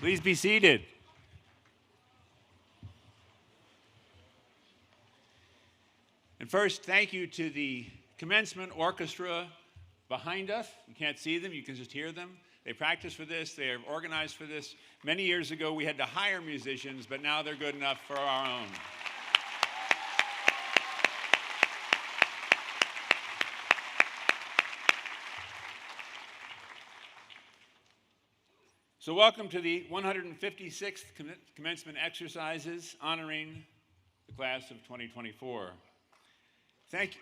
Please be seated. And first, thank you to the commencement orchestra behind us. You can't see them, you can just hear them. They practiced for this, they are organized for this. Many years ago, we had to hire musicians, but now they're good enough for our own. So welcome to the 156th commencement exercises honoring the class of 2024. Thank you.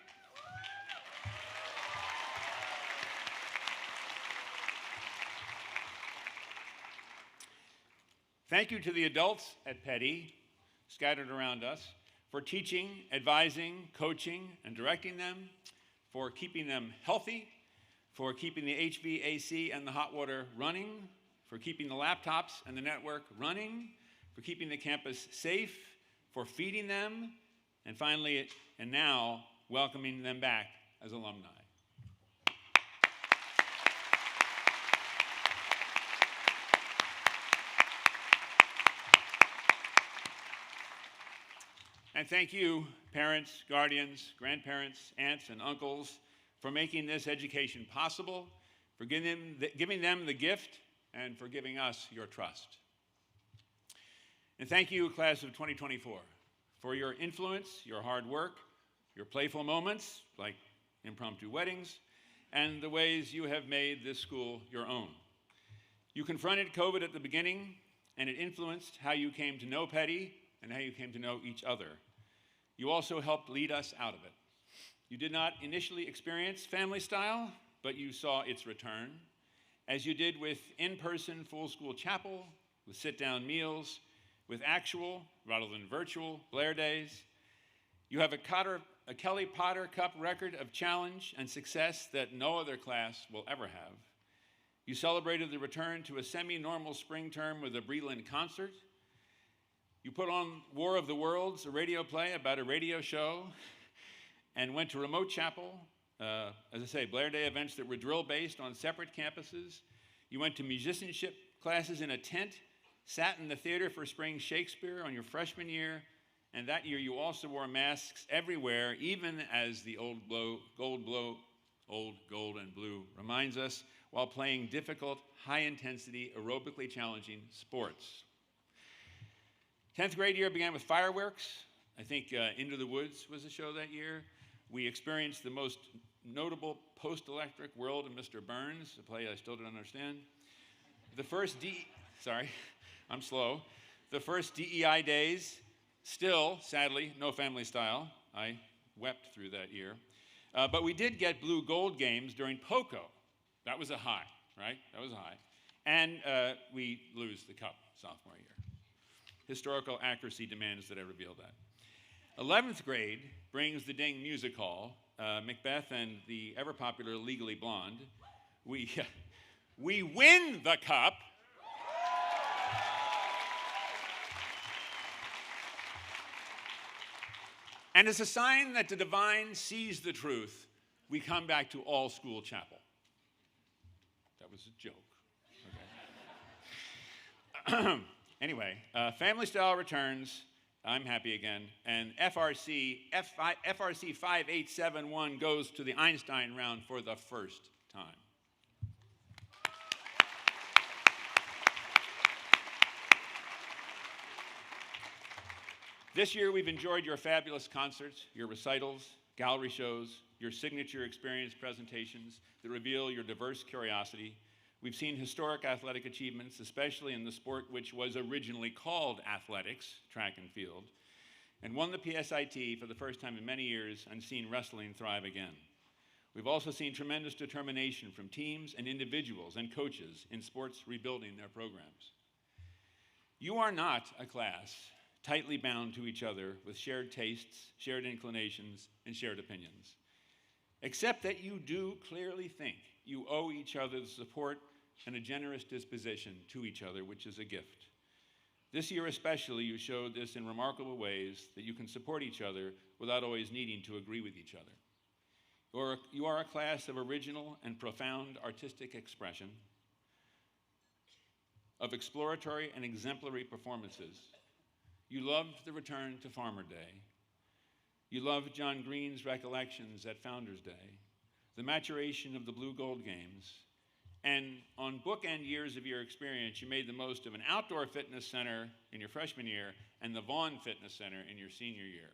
Thank you to the adults at Petty, scattered around us, for teaching, advising, coaching, and directing them, for keeping them healthy, for keeping the HVAC and the hot water running, for keeping the laptops and the network running, for keeping the campus safe, for feeding them, and finally, and now, welcoming them back as alumni. And thank you, parents, guardians, grandparents, aunts, and uncles, for making this education possible, for giving them the gift, and for giving us your trust. And thank you, class of 2024, for your influence, your hard work, your playful moments, like impromptu weddings, and the ways you have made this school your own. You confronted COVID at the beginning, and it influenced how you came to know Petty and how you came to know each other. You also helped lead us out of it. You did not initially experience family style, but you saw its return, as you did with in-person full school chapel, with sit-down meals, with actual rather than virtual Blair days. You have a Kelly Potter Cup record of challenge and success that no other class will ever have. You celebrated the return to a semi-normal spring term with a Breland concert. You put on War of the Worlds, a radio play about a radio show, and went to remote chapel, as I say, Blair Day events that were drill-based on separate campuses. You went to musicianship classes in a tent, sat in the theater for spring Shakespeare on your freshman year, and that year you also wore masks everywhere, even as the old gold and blue reminds us, while playing difficult, high-intensity, aerobically challenging sports. 10th grade year began with fireworks. I think Into the Woods was a show that year. We experienced the most notable post-electric world of Mr. Burns, a play I still don't understand. The first The first DEI days, still, sadly, no family style. I wept through that year. But we did get blue gold games during POCO. That was a high, right? That was a high. And we lose the cup sophomore year. Historical accuracy demands that I reveal that. 11th grade brings the Ding Music Hall, Macbeth and the ever-popular Legally Blonde. We win the cup. And as a sign that the divine sees the truth, we come back to all-school chapel. That was a joke. Okay. Anyway, family style returns. I'm happy again. And FRC 5871 goes to the Einstein round for the first time. This year, we've enjoyed your fabulous concerts, your recitals, gallery shows, your signature experience presentations that reveal your diverse curiosity. We've seen historic athletic achievements, especially in the sport which was originally called athletics, track and field, and won the PSIT for the first time in many years and seen wrestling thrive again. We've also seen tremendous determination from teams and individuals and coaches in sports rebuilding their programs. You are not a class tightly bound to each other with shared tastes, shared inclinations, and shared opinions, except that you do clearly think you owe each other the support and a generous disposition to each other, which is a gift. This year especially, you showed this in remarkable ways that you can support each other without always needing to agree with each other. You are a class of original and profound artistic expression, of exploratory and exemplary performances. You loved the return to Farmer Day. You loved John Green's recollections at Founders Day, the maturation of the Blue Gold Games, and on bookend years of your experience, you made the most of an outdoor fitness center in your freshman year and the Vaughn Fitness Center in your senior year.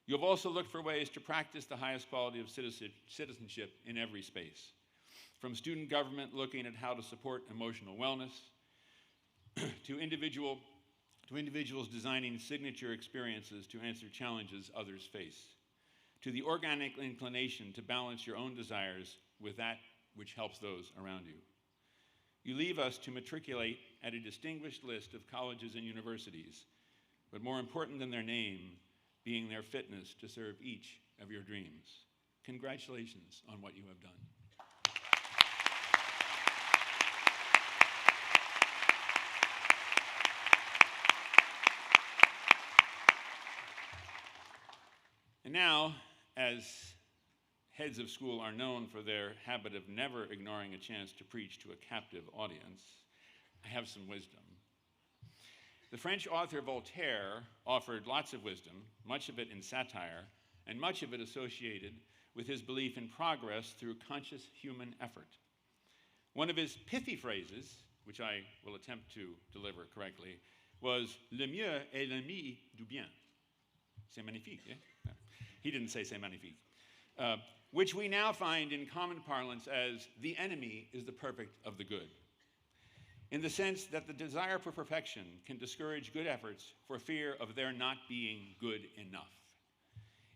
You've also looked for ways to practice the highest quality of citizenship in every space, from student government looking at how to support emotional wellness, to individuals designing signature experiences to answer challenges others face, to the organic inclination to balance your own desires with that which helps those around you. You leave us to matriculate at a distinguished list of colleges and universities, but more important than their name, being their fitness to serve each of your dreams. Congratulations on what you have done. And now, as heads of school are known for their habit of never ignoring a chance to preach to a captive audience, I have some wisdom. The French author Voltaire offered lots of wisdom, much of it in satire, and much of it associated with his belief in progress through conscious human effort. One of his pithy phrases, which I will attempt to deliver correctly, was "Le mieux est l'ennemi du bien." C'est magnifique, yeah? No. He didn't say c'est magnifique. Which we now find in common parlance as the enemy is the perfect of the good, in the sense that the desire for perfection can discourage good efforts for fear of their not being good enough.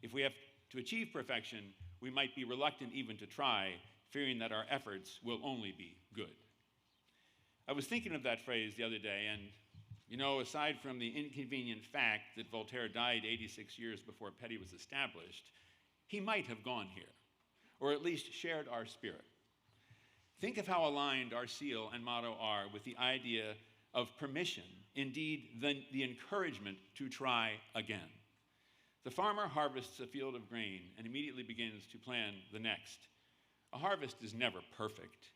If we have to achieve perfection, we might be reluctant even to try, fearing that our efforts will only be good. I was thinking of that phrase the other day, and you know, aside from the inconvenient fact that Voltaire died 86 years before Petty was established, he might have gone here, or at least shared our spirit. Think of how aligned our seal and motto are with the idea of permission, indeed the encouragement to try again. The farmer harvests a field of grain and immediately begins to plan the next. A harvest is never perfect,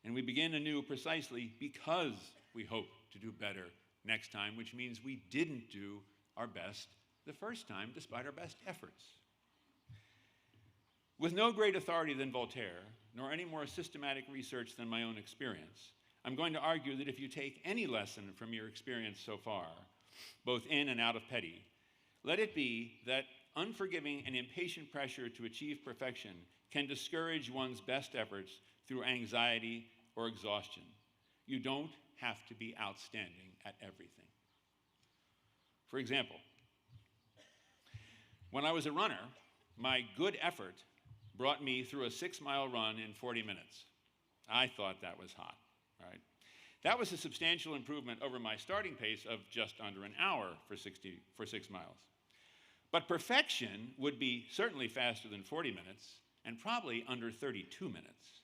and we begin anew precisely because we hope to do better next time, which means we didn't do our best the first time despite our best efforts. With no great authority than Voltaire, nor any more systematic research than my own experience, I'm going to argue that if you take any lesson from your experience so far, both in and out of Petty, let it be that unforgiving and impatient pressure to achieve perfection can discourage one's best efforts through anxiety or exhaustion. You don't have to be outstanding at everything. For example, when I was a runner, my good effort brought me through a 6-mile run in 40 minutes. I thought that was hot, right? That was a substantial improvement over my starting pace of just under an hour for 6 miles. But perfection would be certainly faster than 40 minutes and probably under 32 minutes.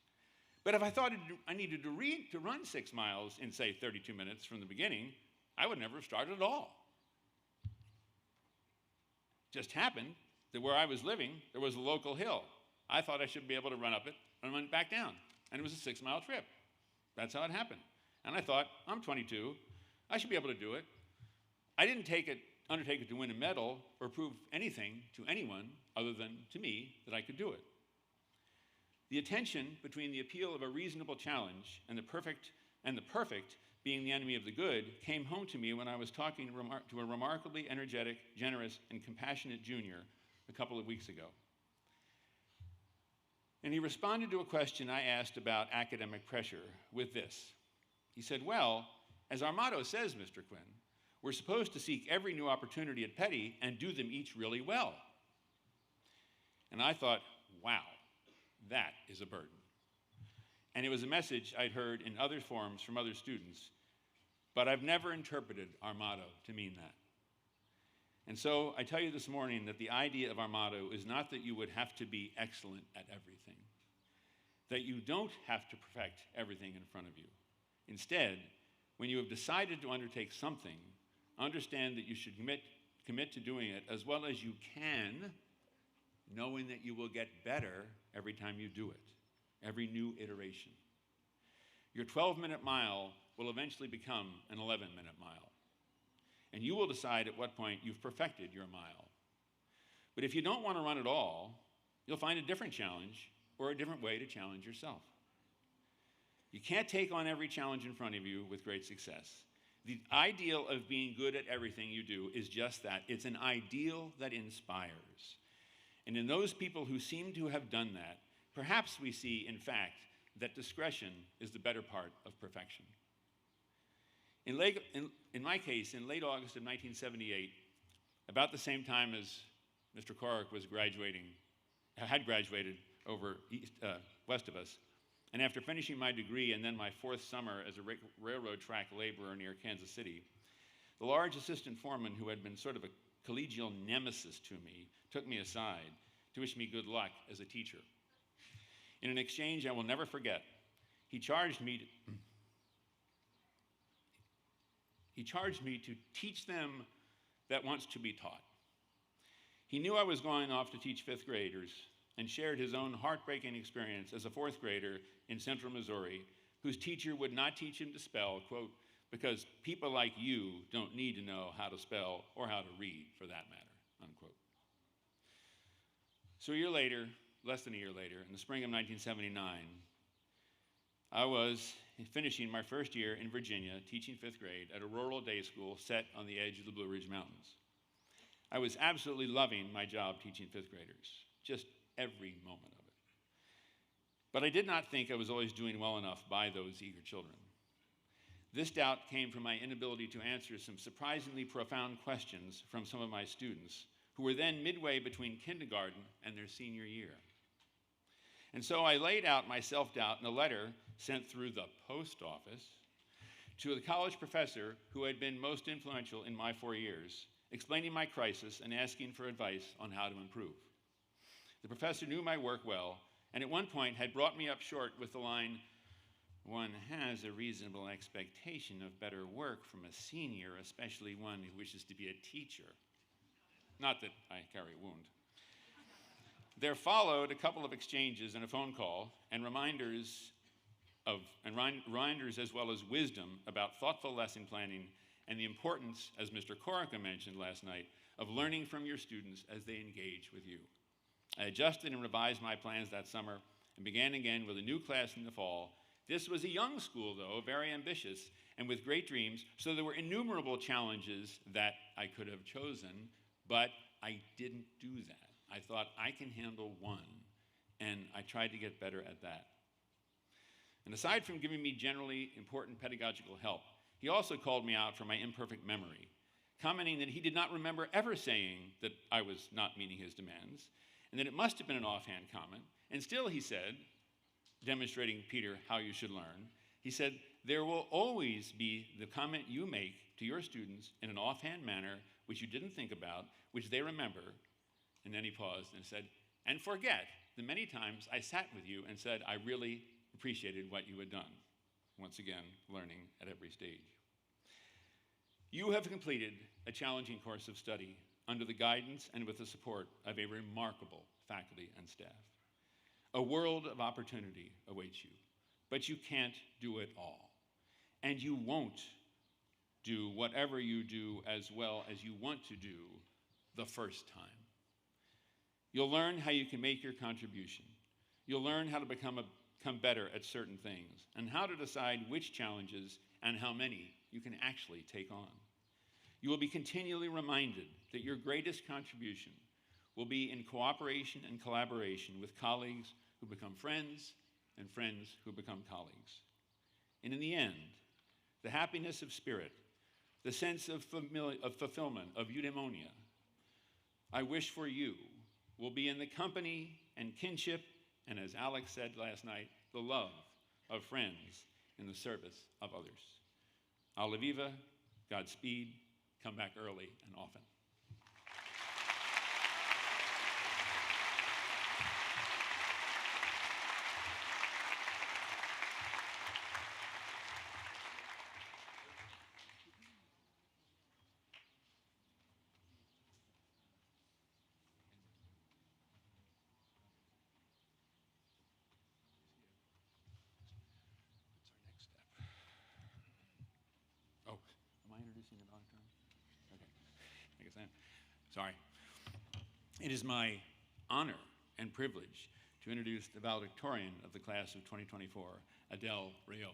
But if I thought I needed to run 6 miles in, say, 32 minutes from the beginning, I would never have started at all. Just happened that where I was living, there was a local hill. I thought I should be able to run up it and run back down. And it was a 6-mile trip. That's how it happened. And I thought, I'm 22. I should be able to do it. I didn't undertake it to win a medal or prove anything to anyone other than to me that I could do it. The tension between the appeal of a reasonable challenge and the perfect being the enemy of the good came home to me when I was talking to a remarkably energetic, generous, and compassionate junior a couple of weeks ago. And he responded to a question I asked about academic pressure with this. He said, well, as our motto says, Mr. Quinn, we're supposed to seek every new opportunity at Petty and do them each really well. And I thought, wow, that is a burden. And it was a message I'd heard in other forms from other students, but I've never interpreted our motto to mean that. And so I tell you this morning that the idea of our motto is not that you would have to be excellent at everything, that you don't have to perfect everything in front of you. Instead, when you have decided to undertake something, understand that you should commit to doing it as well as you can, knowing that you will get better every time you do it, every new iteration. Your 12-minute mile will eventually become an 11-minute mile. And you will decide at what point you've perfected your mile. But if you don't want to run at all, you'll find a different challenge or a different way to challenge yourself. You can't take on every challenge in front of you with great success. The ideal of being good at everything you do is just that. It's an ideal that inspires. And in those people who seem to have done that, perhaps we see, in fact, that discretion is the better part of perfection. In my case, in late August of 1978, about the same time as Mr. Korrick had graduated over west of us, and after finishing my degree and then my fourth summer as a railroad track laborer near Kansas City, the large assistant foreman who had been sort of a collegial nemesis to me took me aside to wish me good luck as a teacher. In an exchange I will never forget, he charged me to teach them that wants to be taught. He knew I was going off to teach fifth graders and shared his own heartbreaking experience as a fourth grader in central Missouri, whose teacher would not teach him to spell, quote, because people like you don't need to know how to spell or how to read for that matter, unquote. So a year later, less than a year later, in the spring of 1979, I was finishing my first year in Virginia teaching fifth grade at a rural day school set on the edge of the Blue Ridge Mountains. I was absolutely loving my job teaching fifth graders, just every moment of it. But I did not think I was always doing well enough by those eager children. This doubt came from my inability to answer some surprisingly profound questions from some of my students who were then midway between kindergarten and their senior year. And so I laid out my self-doubt in a letter sent through the post office to the college professor who had been most influential in my 4 years, explaining my crisis and asking for advice on how to improve. The professor knew my work well, and at one point had brought me up short with the line, "One has a reasonable expectation of better work from a senior, especially one who wishes to be a teacher." Not that I carry a wound. There followed a couple of exchanges and a phone call and reminders as well as wisdom about thoughtful lesson planning and the importance, as Mr. Korrick mentioned last night, of learning from your students as they engage with you. I adjusted and revised my plans that summer and began again with a new class in the fall. This was a young school, though, very ambitious and with great dreams, so there were innumerable challenges that I could have chosen, but I didn't do that. I thought I can handle one, and I tried to get better at that. And aside from giving me generally important pedagogical help, he also called me out for my imperfect memory, commenting that he did not remember ever saying that I was not meeting his demands, and that it must have been an offhand comment. And still, he said, demonstrating, Peter, how you should learn, he said, there will always be the comment you make to your students in an offhand manner, which you didn't think about, which they remember. And then he paused and said, and forget the many times I sat with you and said, I really appreciated what you had done. Once again, learning at every stage. You have completed a challenging course of study under the guidance and with the support of a remarkable faculty and staff. A world of opportunity awaits you, but you can't do it all. And you won't do whatever you do as well as you want to do the first time. You'll learn how you can make your contribution. You'll learn how to become better at certain things and how to decide which challenges and how many you can actually take on. You will be continually reminded that your greatest contribution will be in cooperation and collaboration with colleagues who become friends and friends who become colleagues. And in the end, the happiness of spirit, the sense of fulfillment, of eudaimonia, I wish for you will be in the company and kinship, and as Alex said last night, the love of friends in the service of others. Alla viva, Godspeed, come back early and often. introducing the valedictorian? Okay, I guess I am. Sorry. It is my honor and privilege to introduce the valedictorian of the class of 2024, Adele Rio.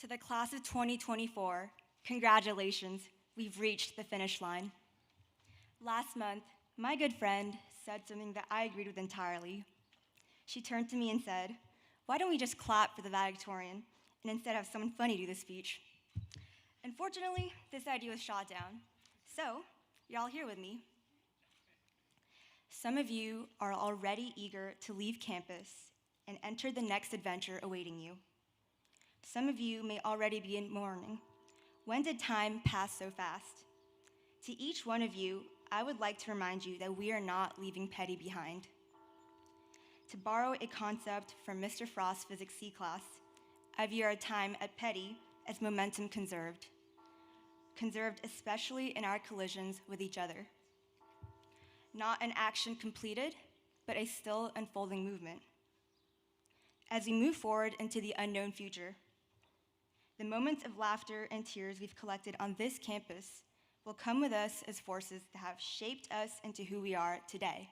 To the class of 2024, congratulations, we've reached the finish line. Last month, my good friend said something that I agreed with entirely. She turned to me and said, "Why don't we just clap for the valedictorian and instead have someone funny do the speech?" Unfortunately, this idea was shot down. So, you're all here with me. Some of you are already eager to leave campus and enter the next adventure awaiting you. Some of you may already be in mourning. When did time pass so fast? To each one of you, I would like to remind you that we are not leaving petty behind. To borrow a concept from Mr. Frost's Physics C class, I view our time at petty as momentum conserved especially in our collisions with each other. Not an action completed, but a still unfolding movement. As we move forward into the unknown future, the moments of laughter and tears we've collected on this campus will come with us as forces that have shaped us into who we are today.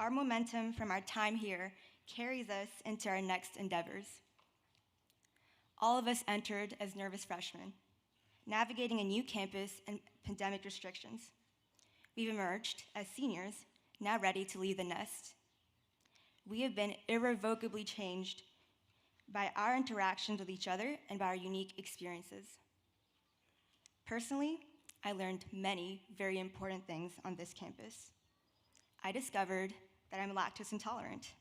Our momentum from our time here carries us into our next endeavors. All of us entered as nervous freshmen, navigating a new campus and pandemic restrictions. We've emerged as seniors, now ready to leave the nest. We have been irrevocably changed by our interactions with each other and by our unique experiences. Personally, I learned many very important things on this campus. I discovered that I'm lactose intolerant.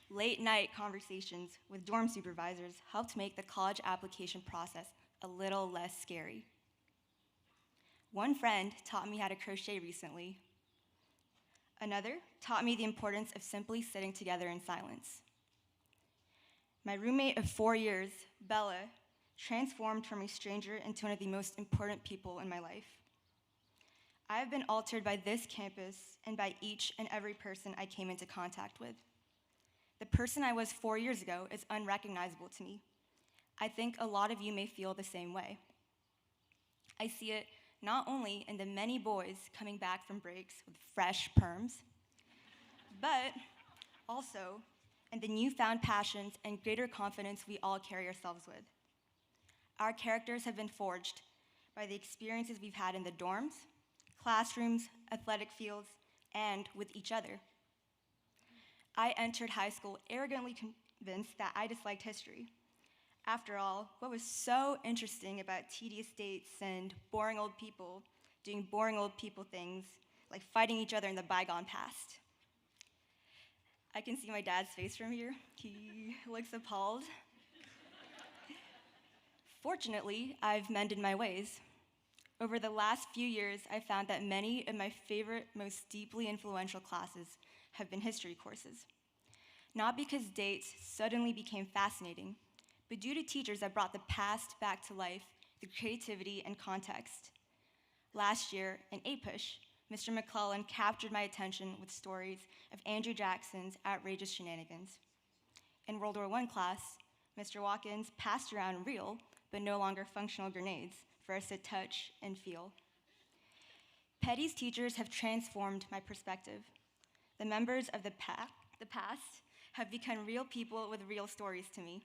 Late night conversations with dorm supervisors helped make the college application process a little less scary. One friend taught me how to crochet recently. Another taught me the importance of simply sitting together in silence. My roommate of 4 years, Bella, transformed from a stranger into one of the most important people in my life. I have been altered by this campus and by each and every person I came into contact with. The person I was 4 years ago is unrecognizable to me. I think a lot of you may feel the same way. I see it not only in the many boys coming back from breaks with fresh perms, but also and the newfound passions and greater confidence we all carry ourselves with. Our characters have been forged by the experiences we've had in the dorms, classrooms, athletic fields, and with each other. I entered high school arrogantly convinced that I disliked history. After all, what was so interesting about tedious dates and boring old people doing boring old people things like fighting each other in the bygone past? I can see my dad's face from here. He looks appalled. Fortunately, I've mended my ways. Over the last few years, I found that many of my favorite, most deeply influential classes have been history courses. Not because dates suddenly became fascinating, but due to teachers that brought the past back to life through creativity and context. Last year, in APUSH, Mr. McClellan captured my attention with stories of Andrew Jackson's outrageous shenanigans. In World War I class, Mr. Watkins passed around real, but no longer functional grenades for us to touch and feel. Petty's teachers have transformed my perspective. The members of the past have become real people with real stories to me.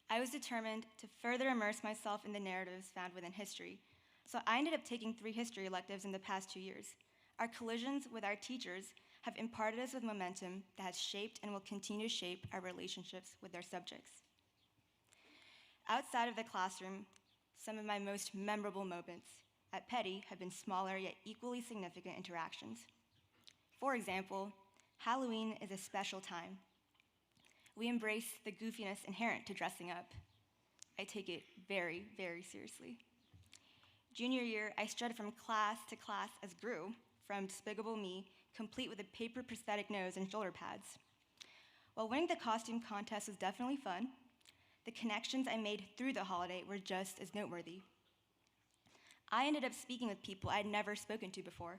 I was determined to further immerse myself in the narratives found within history, so I ended up taking 3 history electives in the past 2 years. Our collisions with our teachers have imparted us with momentum that has shaped and will continue to shape our relationships with their subjects. Outside of the classroom, some of my most memorable moments at Petty have been smaller yet equally significant interactions. For example, Halloween is a special time. We embrace the goofiness inherent to dressing up. I take it very, very seriously. Junior year, I strutted from class to class as Gru, from Despicable Me, complete with a paper prosthetic nose and shoulder pads. While winning the costume contest was definitely fun, the connections I made through the holiday were just as noteworthy. I ended up speaking with people I had never spoken to before.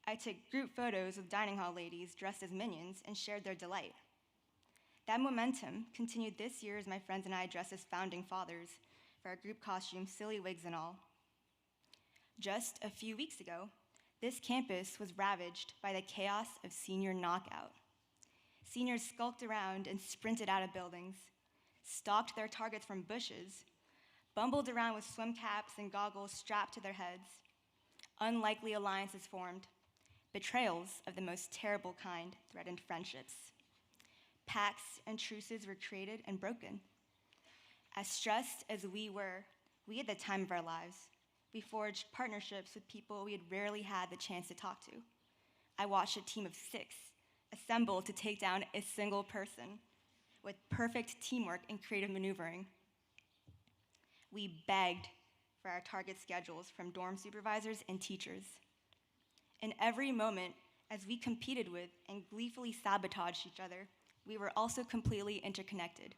I took group photos with dining hall ladies dressed as minions and shared their delight. That momentum continued this year as my friends and I dressed as founding fathers for our group costumes, silly wigs and all. Just a few weeks ago, this campus was ravaged by the chaos of senior knockout. Seniors skulked around and sprinted out of buildings, stalked their targets from bushes, bumbled around with swim caps and goggles strapped to their heads. Unlikely alliances formed. Betrayals of the most terrible kind threatened friendships. Pacts and truces were created and broken. As stressed as we were, we had the time of our lives. We forged partnerships with people we had rarely had the chance to talk to. I watched a team of 6 assemble to take down a single person with perfect teamwork and creative maneuvering. We begged for our target schedules from dorm supervisors and teachers. In every moment, as we competed with and gleefully sabotaged each other, we were also completely interconnected.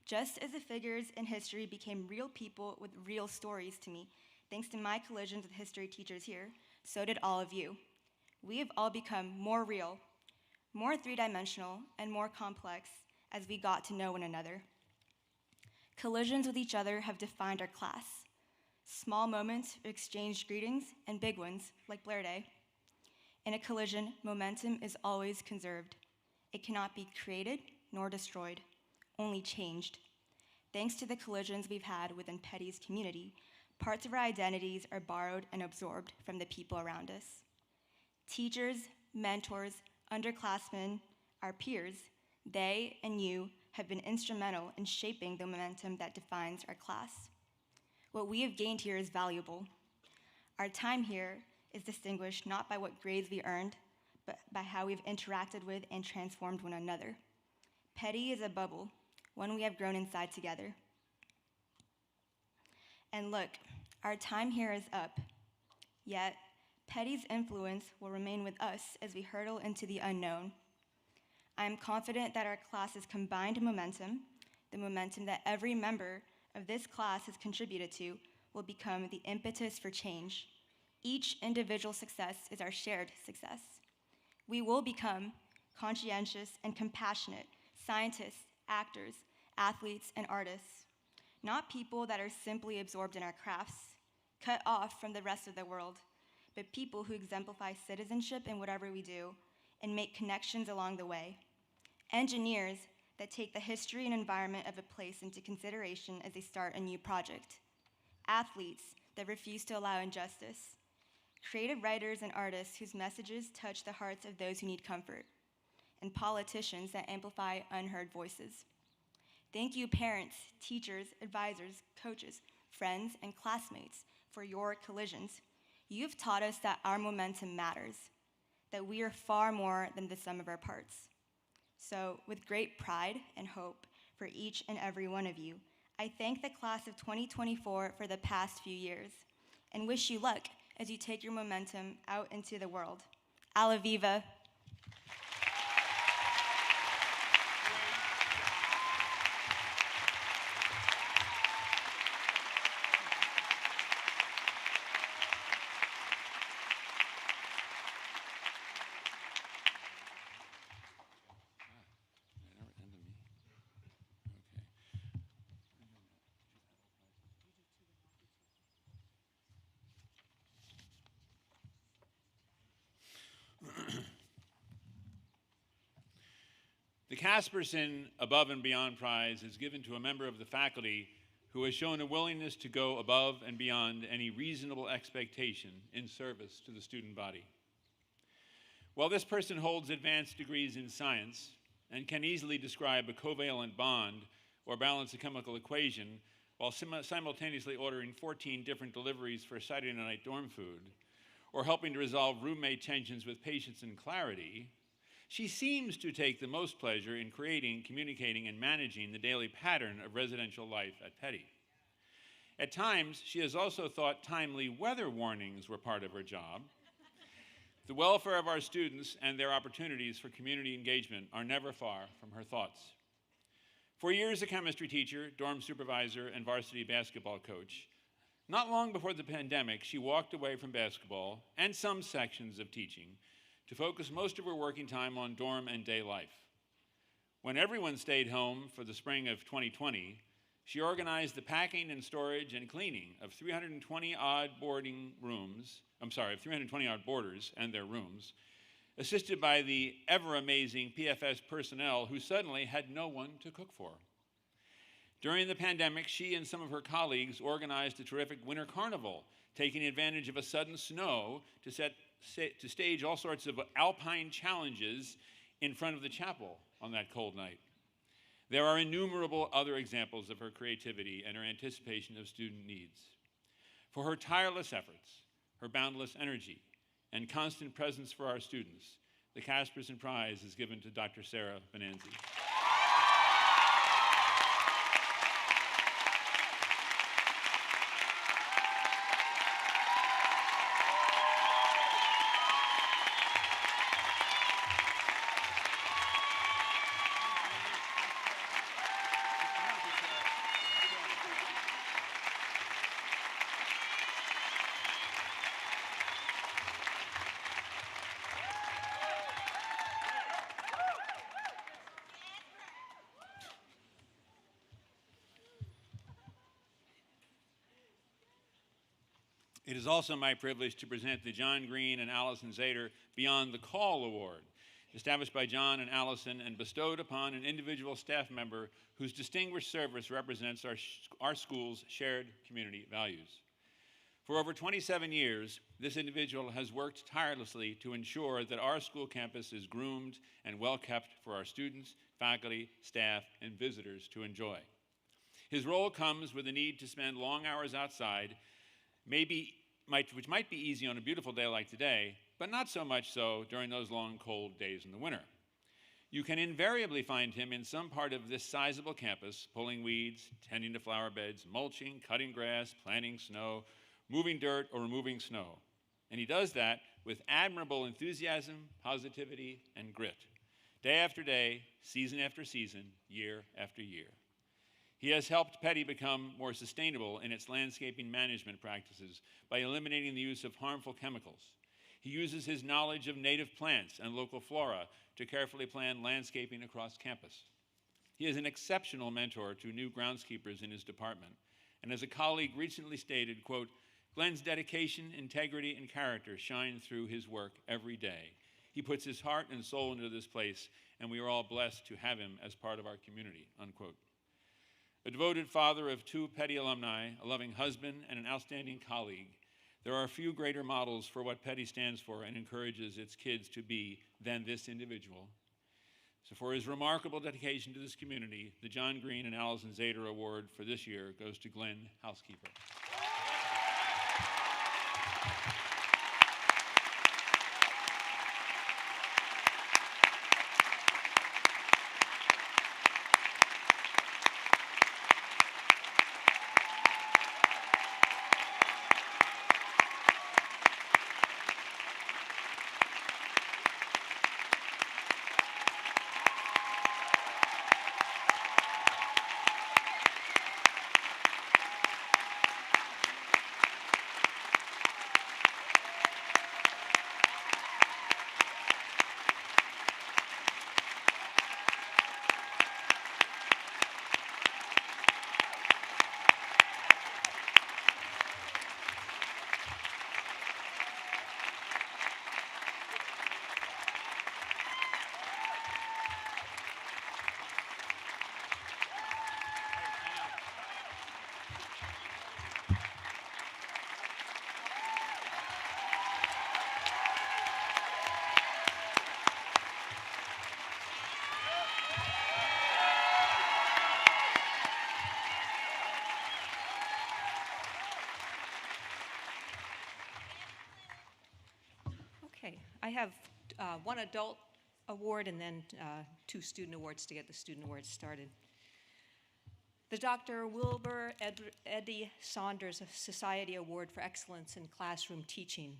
Just as the figures in history became real people with real stories to me, thanks to my collisions with history teachers here, so did all of you. We have all become more real, more three-dimensional, and more complex as we got to know one another. Collisions with each other have defined our class. Small moments exchanged greetings, and big ones, like Blair Day. In a collision, momentum is always conserved. It cannot be created nor destroyed, only changed. Thanks to the collisions we've had within Petty's community, parts of our identities are borrowed and absorbed from the people around us. Teachers, mentors, underclassmen, our peers, they and you have been instrumental in shaping the momentum that defines our class. What we have gained here is valuable. Our time here is distinguished not by what grades we earned, but by how we've interacted with and transformed one another. Petty is a bubble, one we have grown inside together. And look, our time here is up, yet Petty's influence will remain with us as we hurtle into the unknown. I am confident that our class's combined momentum, the momentum that every member of this class has contributed to, will become the impetus for change. Each individual success is our shared success. We will become conscientious and compassionate scientists, actors, athletes, and artists, not people that are simply absorbed in our crafts, cut off from the rest of the world, but people who exemplify citizenship in whatever we do and make connections along the way. Engineers that take the history and environment of a place into consideration as they start a new project. Athletes that refuse to allow injustice. Creative writers and artists whose messages touch the hearts of those who need comfort. And politicians that amplify unheard voices. Thank you, parents, teachers, advisors, coaches, friends, and classmates for your collisions. You've taught us that our momentum matters, that we are far more than the sum of our parts. So, with great pride and hope for each and every one of you, I thank the class of 2024 for the past few years and wish you luck as you take your momentum out into the world. Alla Viva. The Casperson Above and Beyond Prize is given to a member of the faculty who has shown a willingness to go above and beyond any reasonable expectation in service to the student body. While this person holds advanced degrees in science and can easily describe a covalent bond or balance a chemical equation while simultaneously ordering 14 different deliveries for Saturday night dorm food, or helping to resolve roommate tensions with patience and clarity, she seems to take the most pleasure in creating, communicating, and managing the daily pattern of residential life at Petty. At times, she has also thought timely weather warnings were part of her job. The welfare of our students and their opportunities for community engagement are never far from her thoughts. For years, a chemistry teacher, dorm supervisor, and varsity basketball coach, not long before the pandemic, she walked away from basketball and some sections of teaching to focus most of her working time on dorm and day life. When everyone stayed home for the spring of 2020, she organized the packing and storage and cleaning of 320-odd boarders and their rooms, assisted by the ever-amazing PFS personnel who suddenly had no one to cook for. During the pandemic, she and some of her colleagues organized a terrific winter carnival, taking advantage of a sudden snow to stage all sorts of alpine challenges in front of the chapel on that cold night. There are innumerable other examples of her creativity and her anticipation of student needs. For her tireless efforts, her boundless energy, and constant presence for our students, the Casperson Prize is given to Dr. Sarah Benanzi. It is also my privilege to present the John Green and Allison Zader Beyond the Call Award, established by John and Allison and bestowed upon an individual staff member whose distinguished service represents our school's shared community values. For over 27 years, this individual has worked tirelessly to ensure that our school campus is groomed and well kept for our students, faculty, staff, and visitors to enjoy. His role comes with the need to spend long hours outside, which might be easy on a beautiful day like today, but not so much so during those long, cold days in the winter. You can invariably find him in some part of this sizable campus, pulling weeds, tending to flower beds, mulching, cutting grass, planting snow, moving dirt, or removing snow. And he does that with admirable enthusiasm, positivity, and grit, day after day, season after season, year after year. He has helped Petty become more sustainable in its landscaping management practices by eliminating the use of harmful chemicals. He uses his knowledge of native plants and local flora to carefully plan landscaping across campus. He is an exceptional mentor to new groundskeepers in his department, and as a colleague recently stated, quote, "Glenn's dedication, integrity, and character shine through his work every day. He puts his heart and soul into this place, and we are all blessed to have him as part of our community," unquote. A devoted father of 2 Petty alumni, a loving husband, and an outstanding colleague, there are few greater models for what Petty stands for and encourages its kids to be than this individual. So for his remarkable dedication to this community, the John Green and Allison Zader Award for this year goes to Glenn Housekeeper. Okay, I have one adult award and then 2 student awards to get the student awards started. The Dr. Wilbur Eddie Saunders Society Award for Excellence in Classroom Teaching.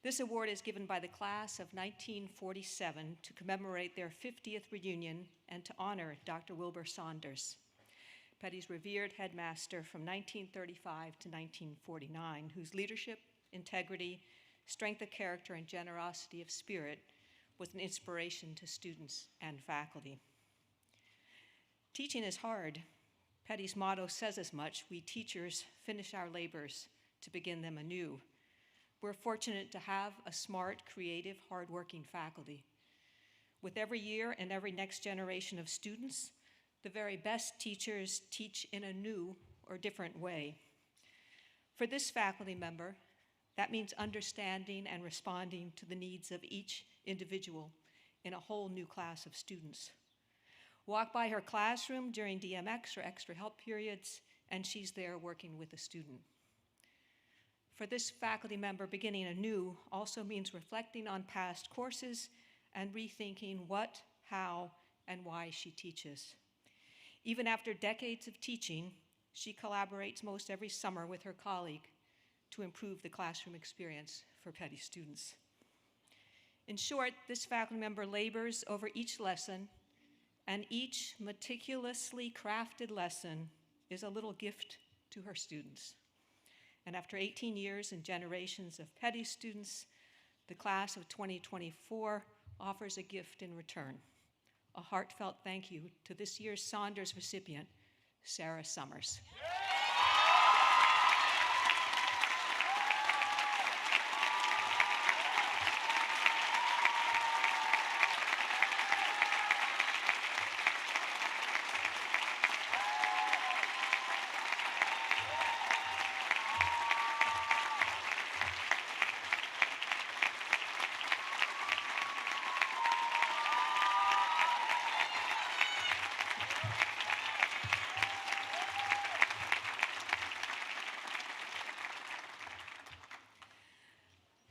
This award is given by the class of 1947 to commemorate their 50th reunion and to honor Dr. Wilbur Saunders, Petty's revered headmaster from 1935 to 1949, whose leadership, integrity, strength of character, and generosity of spirit was an inspiration to students and faculty. Teaching is hard. Petty's motto says as much: we teachers finish our labors to begin them anew. We're fortunate to have a smart, creative, hardworking faculty. With every year and every next generation of students, the very best teachers teach in a new or different way. For this faculty member, that means understanding and responding to the needs of each individual in a whole new class of students. Walk by her classroom during DMX or extra help periods, and she's there working with a student. For this faculty member, beginning anew also means reflecting on past courses and rethinking what, how, and why she teaches. Even after decades of teaching, she collaborates most every summer with her colleague to improve the classroom experience for Petty students. In short, this faculty member labors over each lesson, and each meticulously crafted lesson is a little gift to her students. And after 18 years and generations of Petty students, the class of 2024 offers a gift in return: a heartfelt thank you to this year's Saunders recipient, Sarah Summers.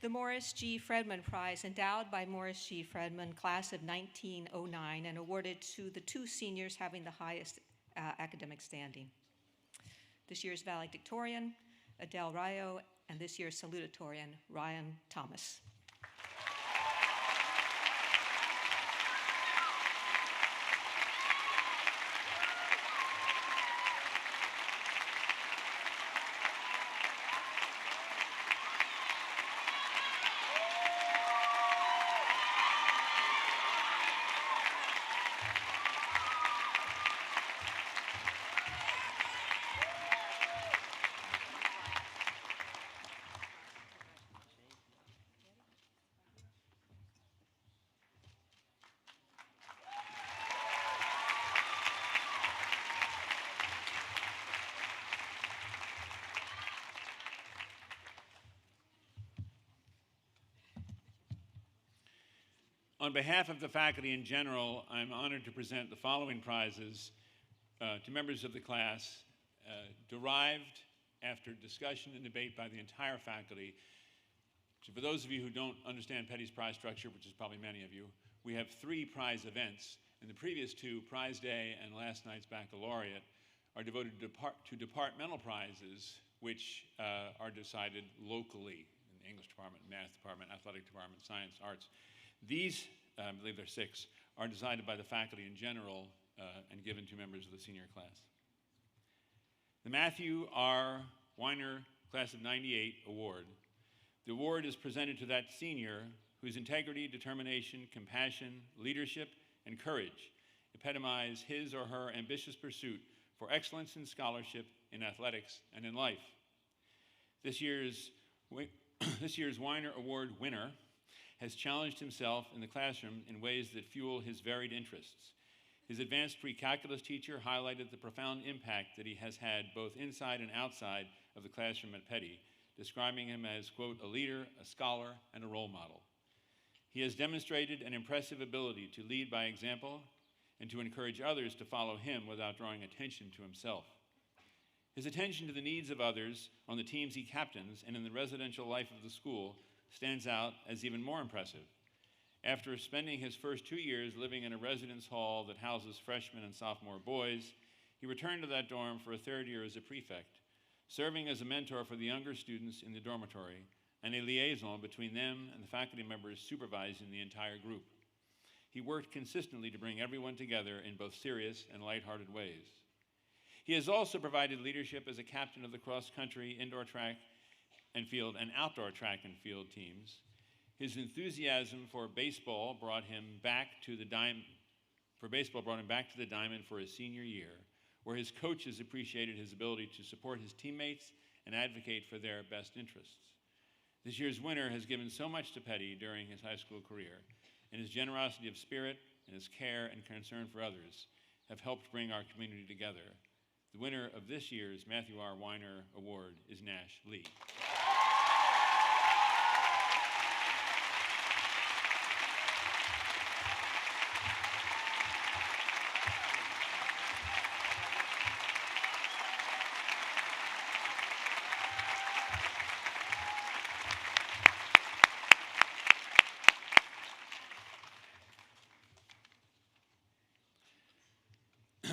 The Morris G. Fredman Prize, endowed by Morris G. Fredman, class of 1909, and awarded to the two seniors having the highest academic standing. This year's valedictorian, Adele Rayo, and this year's salutatorian, Ryan Thomas. On behalf of the faculty in general, I'm honored to present the following prizes to members of the class, derived after discussion and debate by the entire faculty. So for those of you who don't understand Petty's prize structure, which is probably many of you, we have 3 prize events, and the previous 2, Prize Day and last night's baccalaureate, are devoted to departmental prizes, which are decided locally in the English department, math department, athletic department, science, arts. These, I believe there are 6, are decided by the faculty in general and given to members of the senior class. The Matthew R. Weiner Class of '98 Award. The award is presented to that senior whose integrity, determination, compassion, leadership, and courage epitomize his or her ambitious pursuit for excellence in scholarship, in athletics, and in life. This year's Weiner Award winner has challenged himself in the classroom in ways that fuel his varied interests. His advanced pre-calculus teacher highlighted the profound impact that he has had both inside and outside of the classroom at Petty, describing him as, quote, a leader, a scholar, and a role model. He has demonstrated an impressive ability to lead by example and to encourage others to follow him without drawing attention to himself. His attention to the needs of others on the teams he captains and in the residential life of the school stands out as even more impressive. After spending his first 2 years living in a residence hall that houses freshmen and sophomore boys, He returned to that dorm for a third year as a prefect, serving as a mentor for the younger students in the dormitory and a liaison between them and the faculty members supervising the entire group. He worked consistently to bring everyone together in both serious and lighthearted ways. He has also provided leadership as a captain of the cross-country, indoor track and field, and outdoor track and field teams. His enthusiasm for baseball brought him back to the diamond for his senior year, where his coaches appreciated his ability to support his teammates and advocate for their best interests. This year's winner has given so much to Petty during his high school career, and his generosity of spirit and his care and concern for others have helped bring our community together. The winner of this year's Matthew R. Weiner Award is Nash Lee.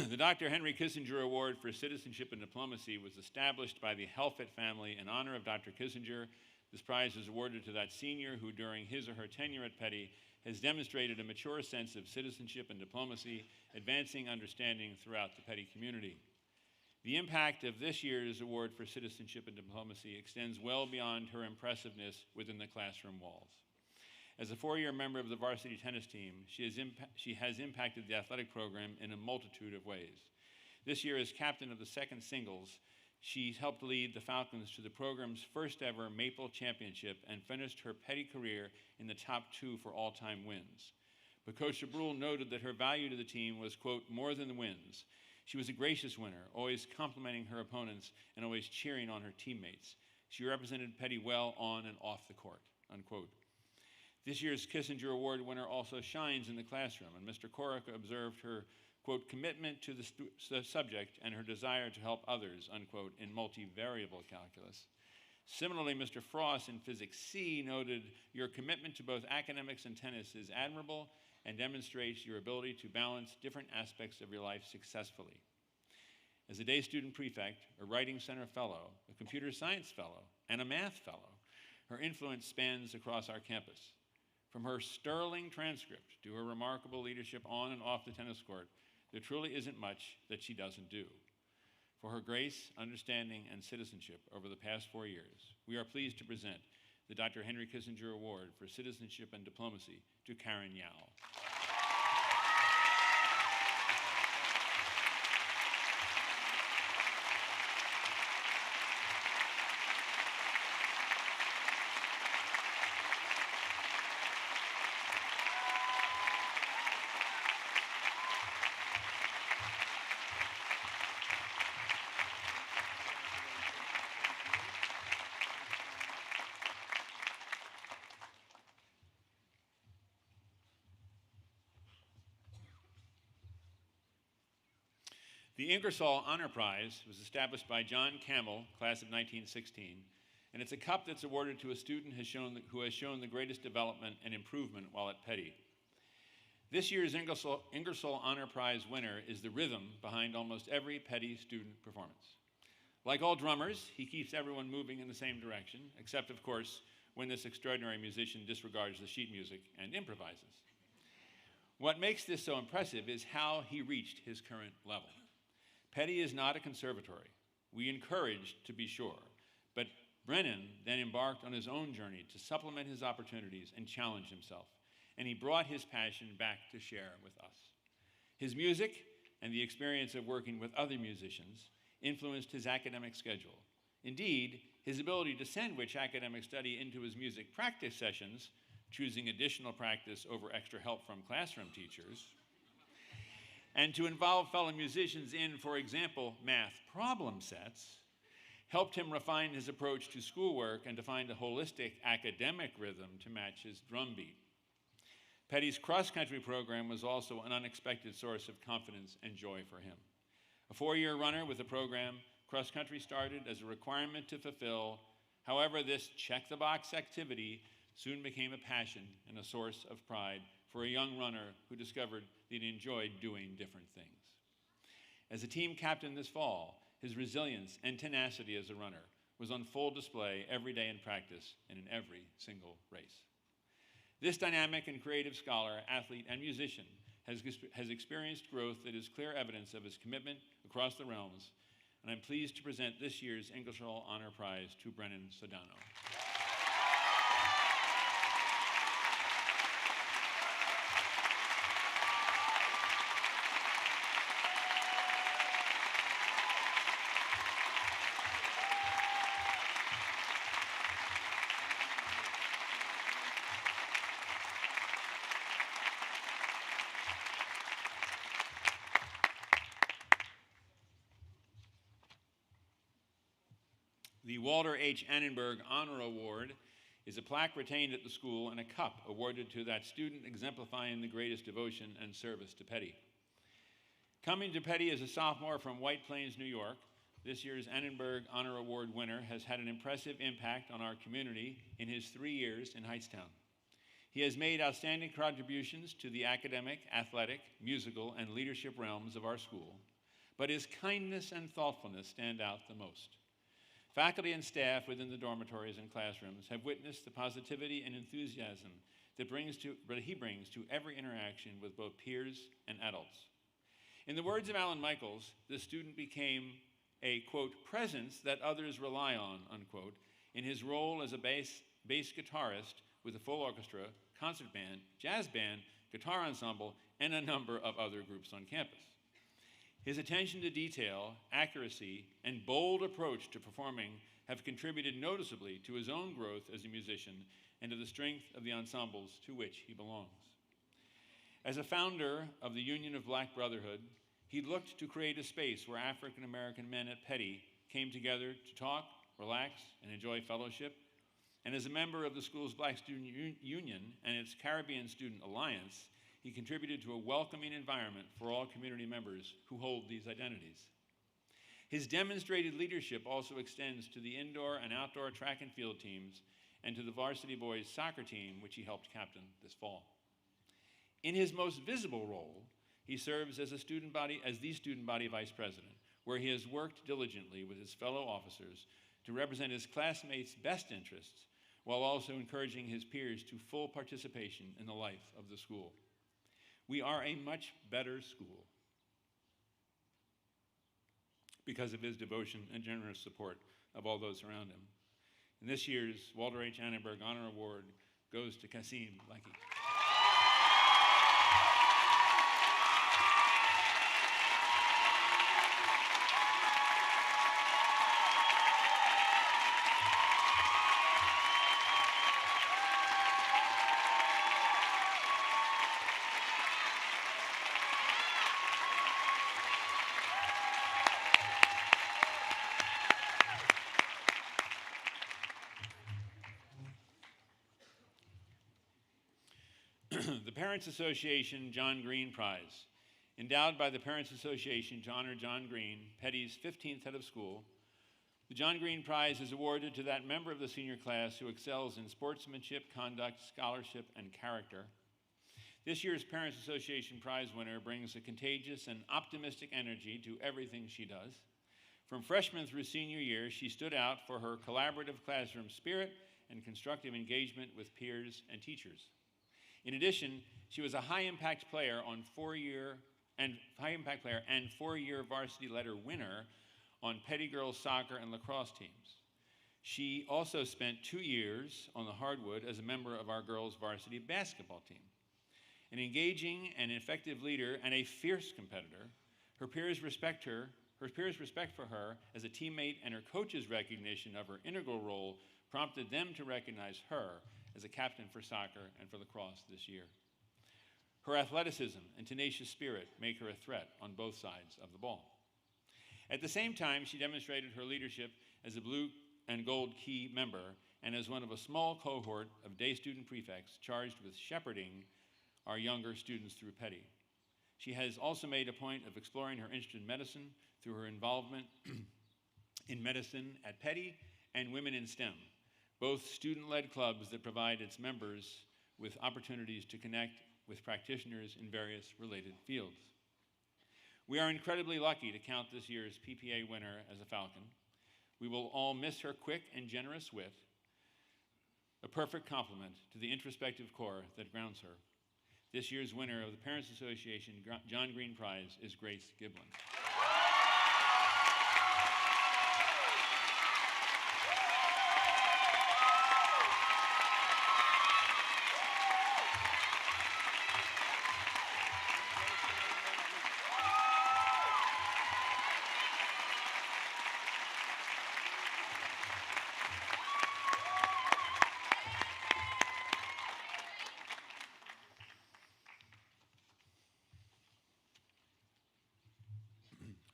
The Dr. Henry Kissinger Award for Citizenship and Diplomacy was established by the Helfet family in honor of Dr. Kissinger. This prize is awarded to that senior who, during his or her tenure at Petty, has demonstrated a mature sense of citizenship and diplomacy, advancing understanding throughout the Petty community. The impact of this year's Award for Citizenship and Diplomacy extends well beyond her impressiveness within the classroom walls. As a four-year member of the varsity tennis team, she has impacted the athletic program in a multitude of ways. This year, as captain of the second singles, she helped lead the Falcons to the program's first ever Maple Championship and finished her Petty career in the top 2 for all-time wins. But Coach DeBrule noted that her value to the team was, quote, more than the wins. She was a gracious winner, always complimenting her opponents and always cheering on her teammates. She represented Petty well on and off the court, unquote. This year's Kissinger Award winner also shines in the classroom, and Mr. Corica observed her, quote, commitment to the subject and her desire to help others, unquote, in multivariable calculus. Similarly, Mr. Frost in Physics C noted, your commitment to both academics and tennis is admirable and demonstrates your ability to balance different aspects of your life successfully. As a day student prefect, a writing center fellow, a computer science fellow, and a math fellow, her influence spans across our campus. From her sterling transcript to her remarkable leadership on and off the tennis court, there truly isn't much that she doesn't do. For her grace, understanding, and citizenship over the past 4 years, we are pleased to present the Dr. Henry Kissinger Award for Citizenship and Diplomacy to Karen Yao. The Ingersoll Honor Prize was established by John Campbell, class of 1916, and it's a cup that's awarded to a student who has shown the greatest development and improvement while at Petty. This year's Ingersoll Honor Prize winner is the rhythm behind almost every Petty student performance. Like all drummers, he keeps everyone moving in the same direction, except, of course, when this extraordinary musician disregards the sheet music and improvises. What makes this so impressive is how he reached his current level. Petty is not a conservatory. We encouraged, to be sure, but Brennan then embarked on his own journey to supplement his opportunities and challenge himself, and he brought his passion back to share with us. His music and the experience of working with other musicians influenced his academic schedule. Indeed, his ability to sandwich academic study into his music practice sessions, choosing additional practice over extra help from classroom teachers, and to involve fellow musicians in, for example, math problem sets, helped him refine his approach to schoolwork and to find a holistic academic rhythm to match his drum beat. Petty's cross-country program was also an unexpected source of confidence and joy for him. A 4-year runner with the program, cross-country started as a requirement to fulfill. However, this check-the-box activity soon became a passion and a source of pride for a young runner who discovered that he enjoyed doing different things. As a team captain this fall, his resilience and tenacity as a runner was on full display every day in practice and in every single race. This dynamic and creative scholar, athlete, and musician has experienced growth that is clear evidence of his commitment across the realms, and I'm pleased to present this year's Ingersoll Honor Prize to Brennan Sodano. The Walter H. Annenberg Honor Award is a plaque retained at the school and a cup awarded to that student exemplifying the greatest devotion and service to Petty. Coming to Petty as a sophomore from White Plains, New York, this year's Annenberg Honor Award winner has had an impressive impact on our community in his 3 years in Hightstown. He has made outstanding contributions to the academic, athletic, musical, and leadership realms of our school, but his kindness and thoughtfulness stand out the most. Faculty and staff within the dormitories and classrooms have witnessed the positivity and enthusiasm that he brings to every interaction with both peers and adults. In the words of Alan Michaels, the student became a, quote, presence that others rely on, unquote, in his role as a bass guitarist with a full orchestra, concert band, jazz band, guitar ensemble, and a number of other groups on campus. His attention to detail, accuracy, and bold approach to performing have contributed noticeably to his own growth as a musician and to the strength of the ensembles to which he belongs. As a founder of the Union of Black Brotherhood, he looked to create a space where African American men at Petty came together to talk, relax, and enjoy fellowship. And as a member of the school's Black Student Union and its Caribbean Student Alliance, he contributed to a welcoming environment for all community members who hold these identities. His demonstrated leadership also extends to the indoor and outdoor track and field teams and to the varsity boys soccer team, which he helped captain this fall. In his most visible role, he serves as the student body vice president, where he has worked diligently with his fellow officers to represent his classmates' best interests, while also encouraging his peers to full participation in the life of the school. We are a much better school because of his devotion and generous support of all those around him. And this year's Walter H. Annenberg Honor Award goes to Kasim Laki. The Parents Association John Green Prize. Endowed by the Parents Association to honor John Green, Petty's 15th head of school, the John Green Prize is awarded to that member of the senior class who excels in sportsmanship, conduct, scholarship, and character. This year's Parents Association Prize winner brings a contagious and optimistic energy to everything she does. From freshman through senior year, she stood out for her collaborative classroom spirit and constructive engagement with peers and teachers. In addition, she was a high-impact player and four-year varsity letter winner on Petty girls soccer and lacrosse teams. She also spent 2 years on the hardwood as a member of our girls varsity basketball team. An engaging and effective leader and a fierce competitor, her peers' respect for her as a teammate and her coach's recognition of her integral role prompted them to recognize her as a captain for soccer and for lacrosse this year. Her athleticism and tenacious spirit make her a threat on both sides of the ball. At the same time, she demonstrated her leadership as a blue and gold key member and as one of a small cohort of day student prefects charged with shepherding our younger students through Petty. She has also made a point of exploring her interest in medicine through her involvement in medicine at Petty and Women in STEM, both student-led clubs that provide its members with opportunities to connect with practitioners in various related fields. We are incredibly lucky to count this year's PPA winner as a Falcon. We will all miss her quick and generous wit, a perfect complement to the introspective core that grounds her. This year's winner of the Parents Association John Green Prize is Grace Giblin.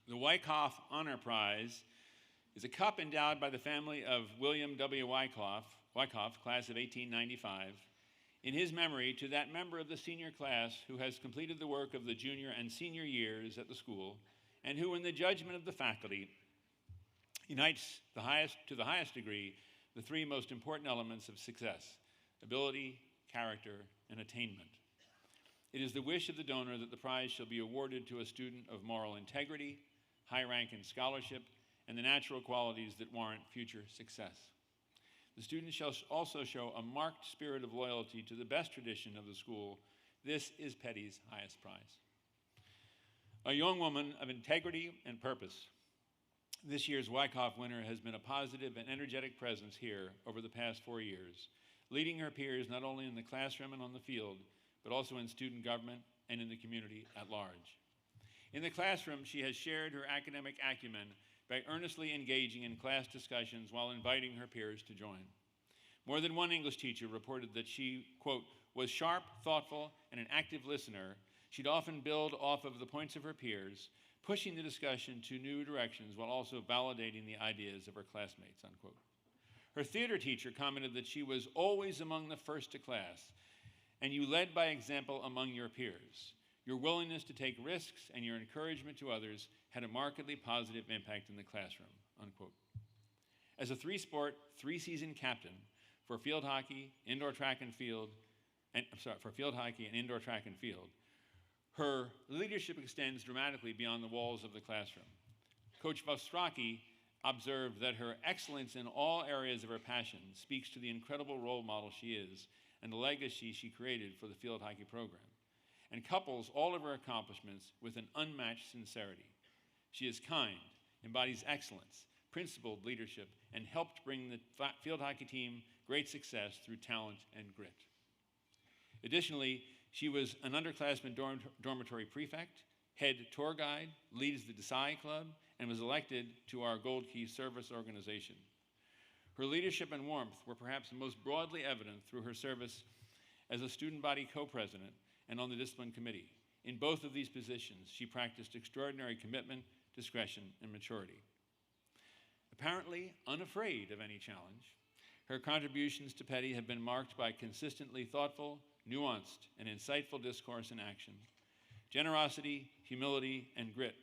The Wyckoff Honor Prize is a cup endowed by the family of William W. Wyckoff, class of 1895, in his memory to that member of the senior class who has completed the work of the junior and senior years at the school, and who, in the judgment of the faculty, unites to the highest degree the three most important elements of success: ability, character, and attainment. It is the wish of the donor that the prize shall be awarded to a student of moral integrity, high rank in scholarship, and the natural qualities that warrant future success. The student shall also show a marked spirit of loyalty to the best tradition of the school. This is Petty's highest prize. A young woman of integrity and purpose, this year's Wyckoff winner has been a positive and energetic presence here over the past 4 years, leading her peers not only in the classroom and on the field, but also in student government and in the community at large. In the classroom, she has shared her academic acumen by earnestly engaging in class discussions while inviting her peers to join. More than one English teacher reported that she, quote, was sharp, thoughtful, and an active listener. She'd often build off of the points of her peers, pushing the discussion to new directions while also validating the ideas of her classmates, unquote. Her theater teacher commented that she was always among the first to class, and you led by example among your peers. Your willingness to take risks and your encouragement to others had a markedly positive impact in the classroom, unquote. As a three-sport, three-season captain for field hockey, indoor track and field, her leadership extends dramatically beyond the walls of the classroom. Coach Vostraki observed that her excellence in all areas of her passion speaks to the incredible role model she is and the legacy she created for the field hockey program, and couples all of her accomplishments with an unmatched sincerity. She is kind, embodies excellence, principled leadership, and helped bring the field hockey team great success through talent and grit. Additionally, she was an underclassmen dormitory prefect, head tour guide, leads the Desai Club, and was elected to our Gold Key service organization. Her leadership and warmth were perhaps most broadly evident through her service as a student body co-president and on the discipline committee. In both of these positions, she practiced extraordinary commitment, discretion, and maturity. Apparently unafraid of any challenge, her contributions to Petty have been marked by consistently thoughtful, nuanced, and insightful discourse and action. Generosity, humility, and grit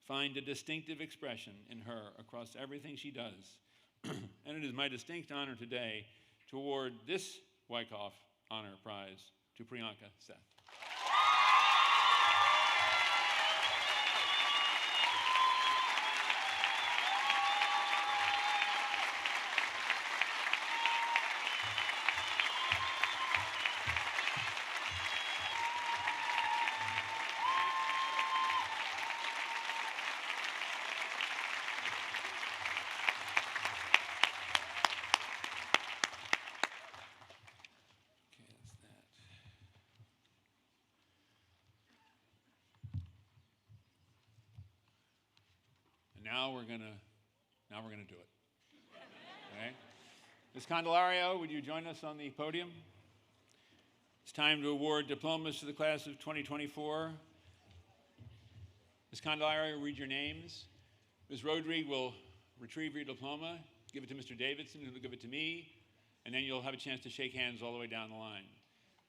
find a distinctive expression in her across everything she does. And it is my distinct honor today to award this Wyckoff Honor Prize to Priyanka Seth. Now we're gonna do it. Okay? Ms. Candelario, would you join us on the podium? It's time to award diplomas to the class of 2024. Ms. Candelario, read your names. Ms. Rodrigue will retrieve your diploma, give it to Mr. Davidson, who will give it to me, and then you'll have a chance to shake hands all the way down the line.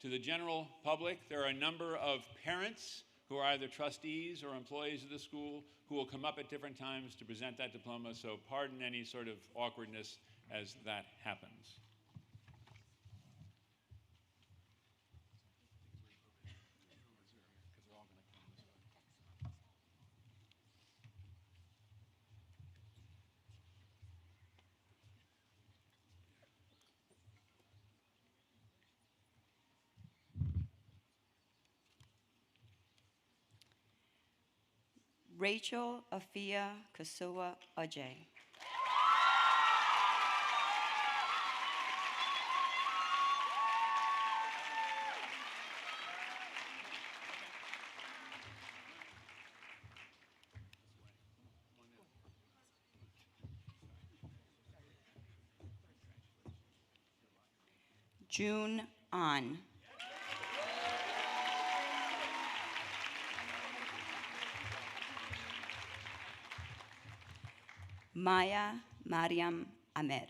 To the general public, there are a number of parents who are either trustees or employees of the school who will come up at different times to present that diploma, so pardon any sort of awkwardness as that happens. Rachel Afia Kasoa Ajay. June An. Maya Mariam Amer.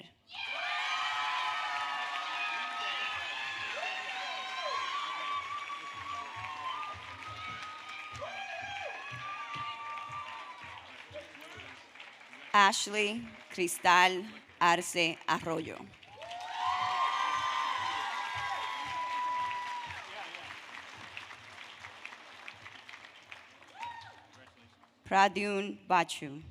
Ashley Cristal Arce Arroyo. Pradyun Bachu.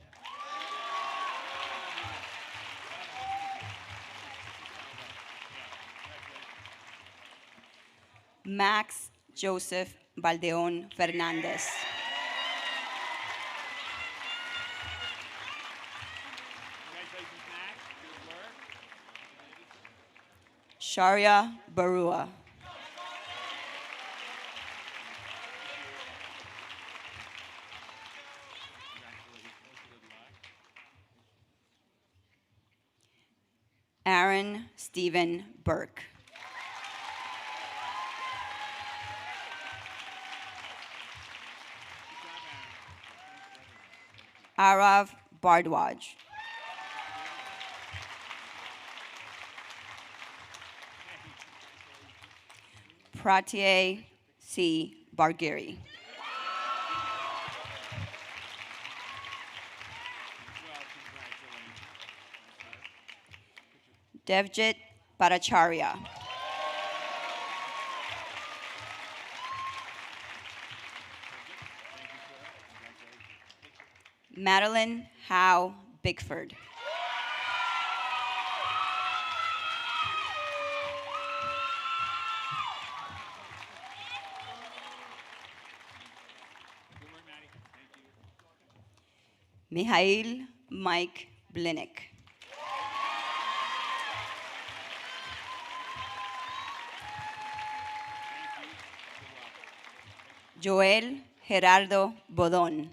Max Joseph Baldeón Fernandez. Congratulations, Max. Good work. Sharia Barua. Aaron Stephen Burke. Arav Bardwaj. Pratye C. Bargiri. Devjit Bhattacharya. Madeline Howe Bickford. Good work, Maddie. Thank you. Mihail Mike Blinik. Joel Gerardo Bodón.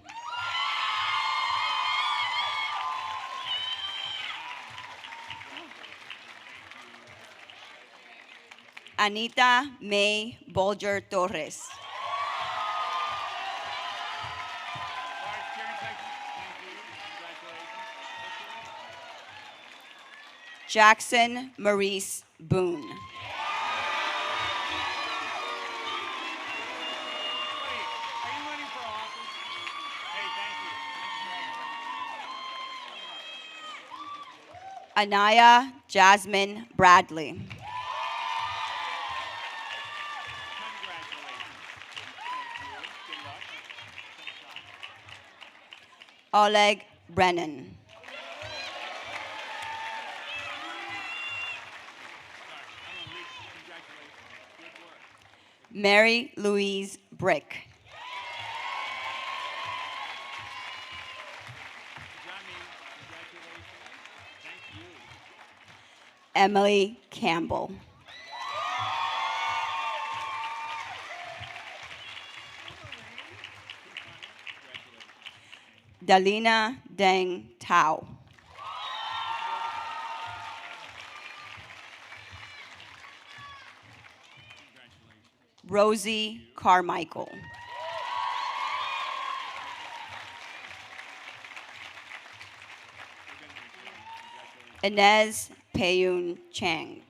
Anita May Bolger Torres. Large cheering section. Thank you. Congratulations. Jackson Maurice Boone. Wait, are you running for office? Hey, thank you. Anaya Jasmine Bradley. Congratulations. Thank you. Good luck. Oleg Brennan. Congratulations. Good work. Mary Louise Brick. Jami, congratulations. Thank you. Emily Campbell. Dalina Deng Tao. Rosie Carmichael. Inez Payun Chang.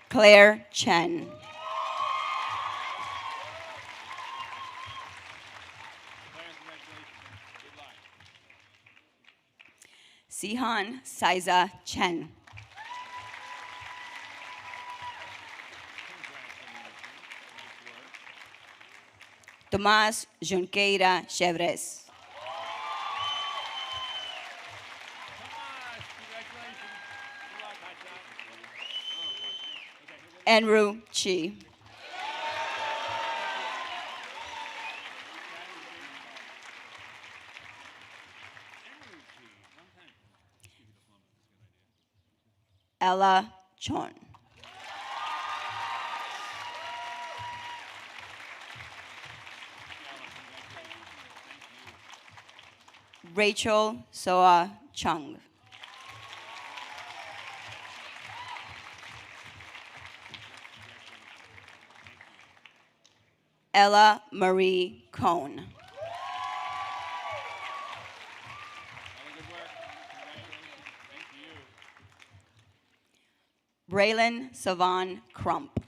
Claire Chen. Claire, congratulations. Good luck. Sihan Saiza Chen. Tomás Junqueira Chevres. Tomas, congratulations. Good luck, hot shot. Okay, Enru Chi. Congratulations. Ella Chon. Rachel Soa Chung. Ella Marie Cohn. Good work. Congratulations. Thank you. Braylon Savan Crump.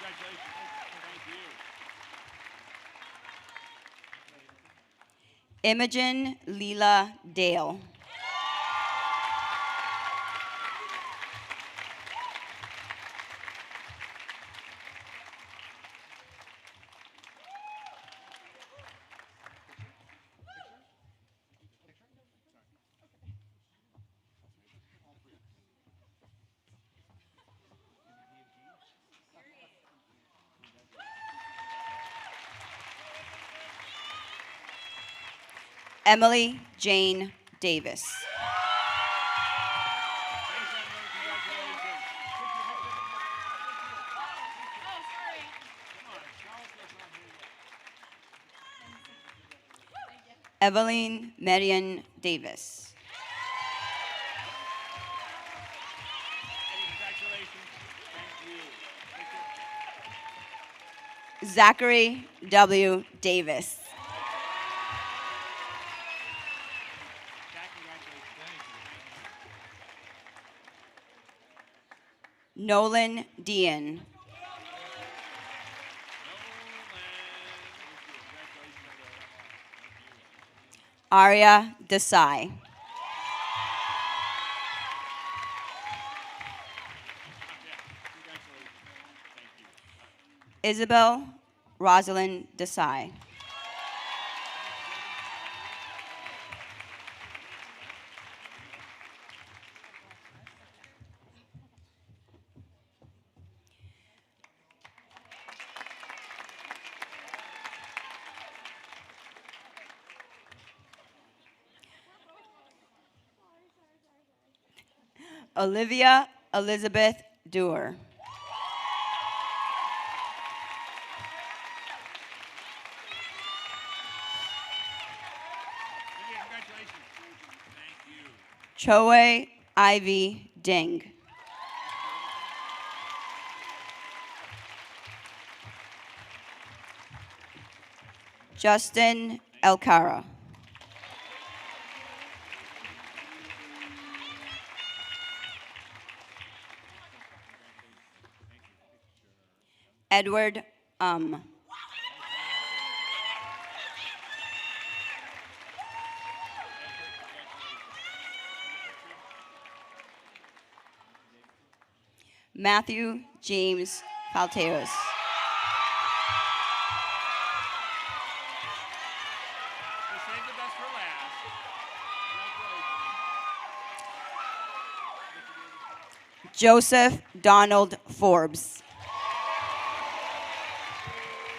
Congratulations. Thank you. Imogen Leela Dale. Emily Jane Davis. Thanks, Emily. Congratulations. Evelyn Marion Davis. Congratulations. Thank you. Take care. Zachary W. Davis. Jack, congratulations. Nolan Dean. Arya Desai. Isabel Rosalind Desai. Olivia Elizabeth Dewar. Congratulations. Thank you. Choe Ivy Ding. Justin Elcara. Edward Matthew James Falteros. We'll save the best for last. Congratulations. Joseph Donald Forbes.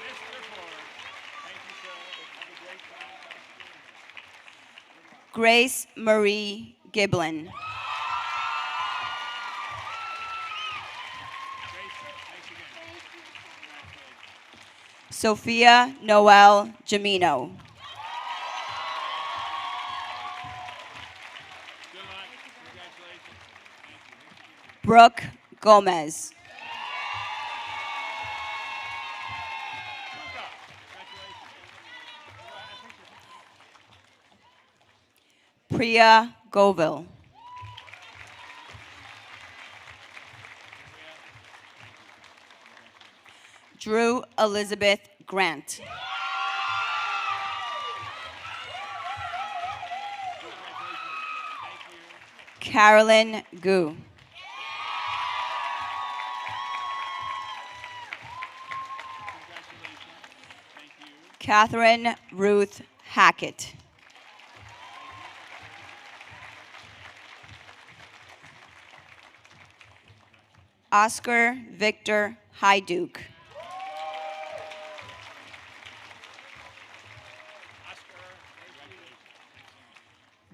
Mr. Ford. Thank you, sir. Have a great time. Grace Marie Giblin. Grace, thanks again. Congratulations. Sophia Noel Jamino. Good luck. Congratulations. Thank you. Brooke Gomez. Luca, congratulations. Priya Govil. Drew Elizabeth Grant. Carolyn Gu. Catherine Ruth Hackett. Oscar Victor Hyduke.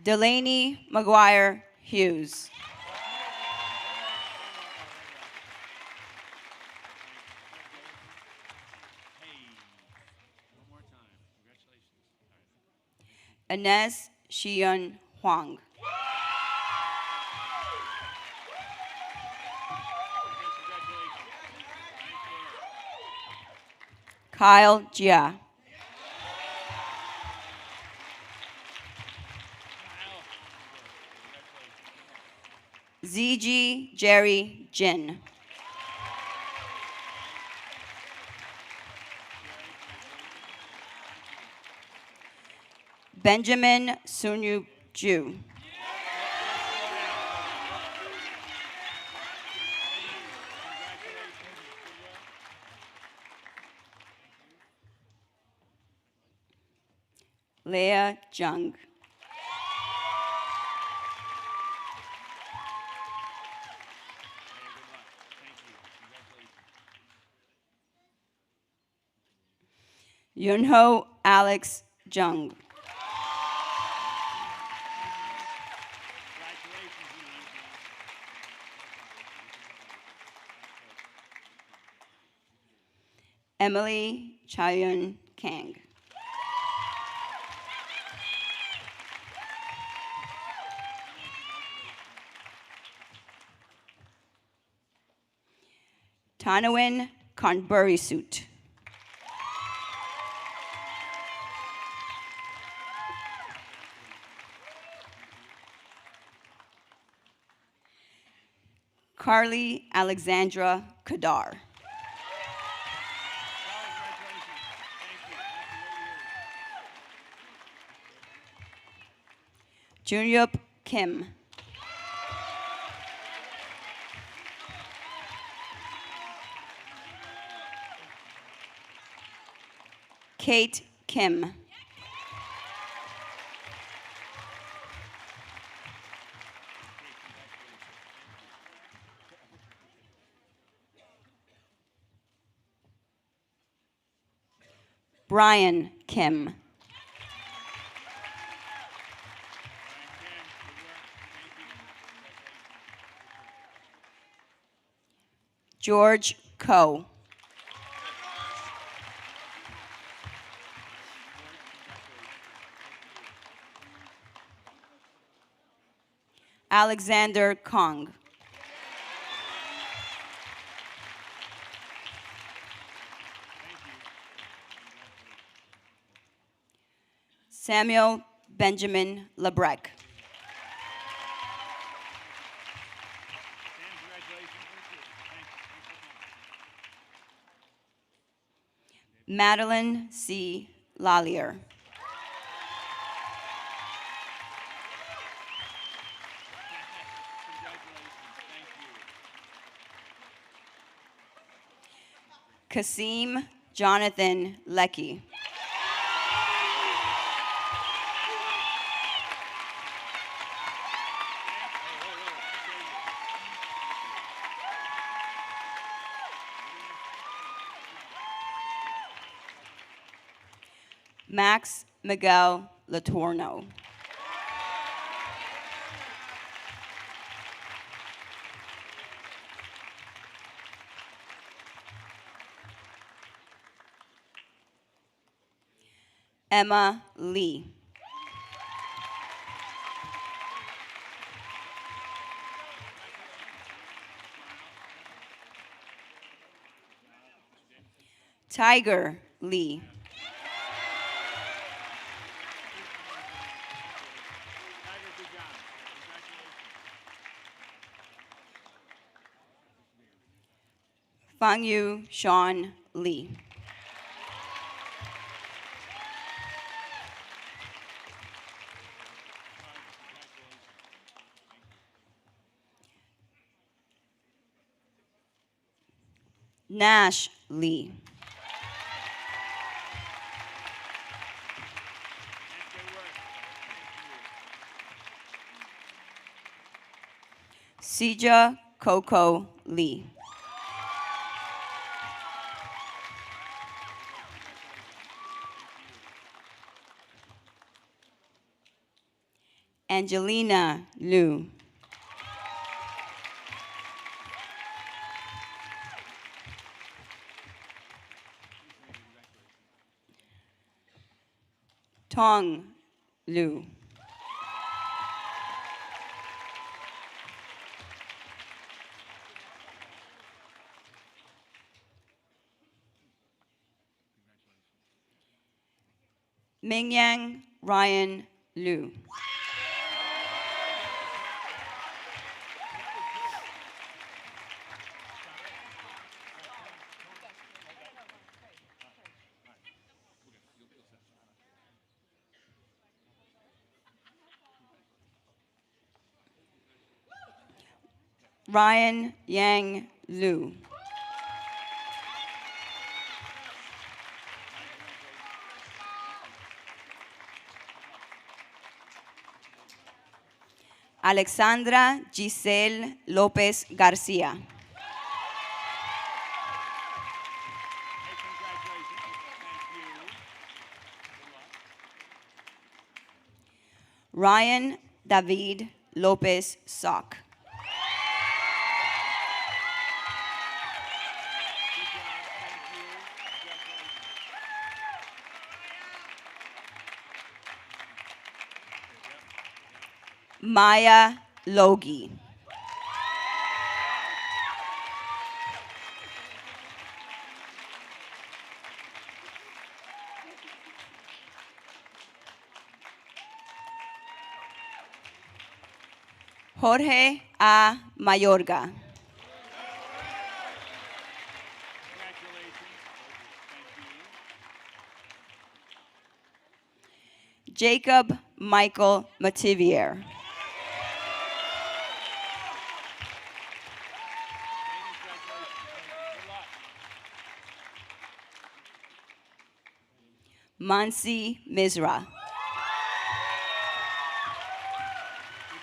Delaney McGuire Hughes. Hey, one more time. Congratulations. Ines Shion Huang. Kyle Jia. ZG Jerry Jin. Benjamin Sunyu Ju. Leah Jung. Yunho Alex Jung. Emily Chayun Kang. Tanawin Conbury Suit. Carly Alexandra Kadar. Junyup Kim. Kate Kim. Brian Kim. George Coe. Alexander Kong. Samuel Benjamin Lebrec. Madeline C. Lallier. Kasim Jonathan Leckie. Max Miguel Latorno. Emma Lee. Tiger Lee. Fangyu Sean Lee. Nash Lee. Sija Coco Lee. Angelina Liu. Tong Lu. Mingyang Ryan Lu. Ryan Yang Lu. Alexandra Giselle Lopez Garcia. Hey, congratulations. Thank you. Good luck. Ryan David Lopez Sock. Good job. Thank you. Congratulations. Maya Logie. Jorge A. Mayorga. Congratulations. Thank you. Jacob Michael Mativier. Congratulations. Good luck. Mansi Mizra. Good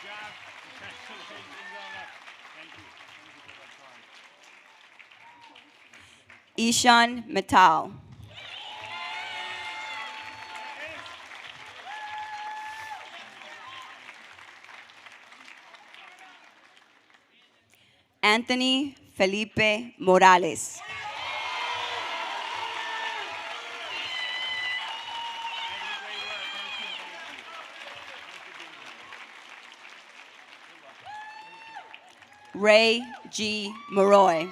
job. Congratulations. Well done. Thank you. Thank you for that card. Ishan Metal. Anthony Felipe Morales. Ray G. Maroy.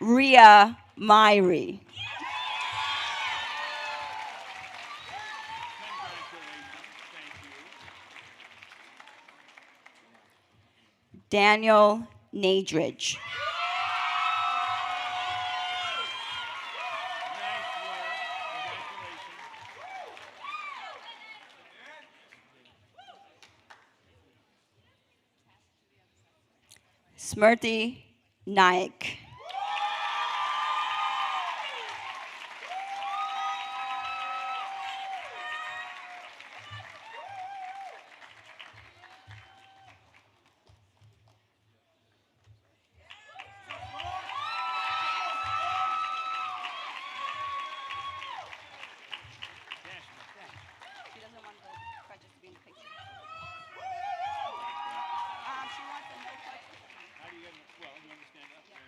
Ria Myrie. Daniel Nadridge. Smriti Naik. How do you get, well, you understand up there?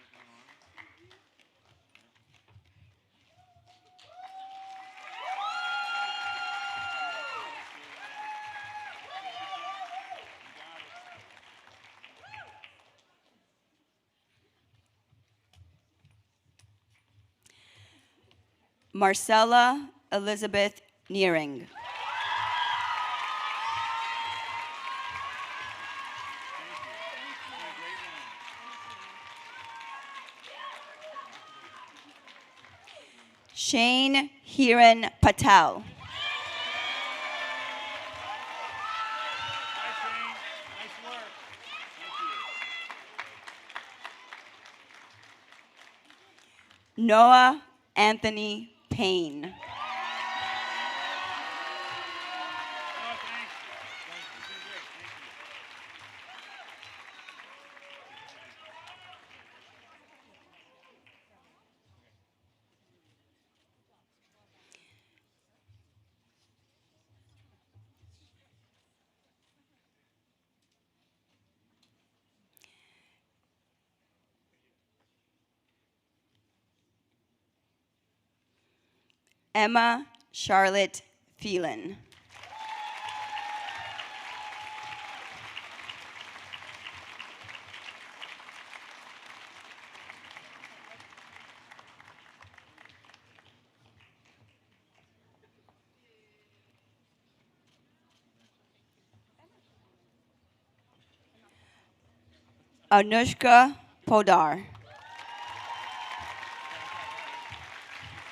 Marcella Elizabeth Nearing. Shane Hiran Patel. Nice, Shane. Nice work. Thank you. Noah Anthony Payne. Oh, thanks. Thank you. You're great. Thank you. Emma Charlotte Phelan. Anushka Podar. Good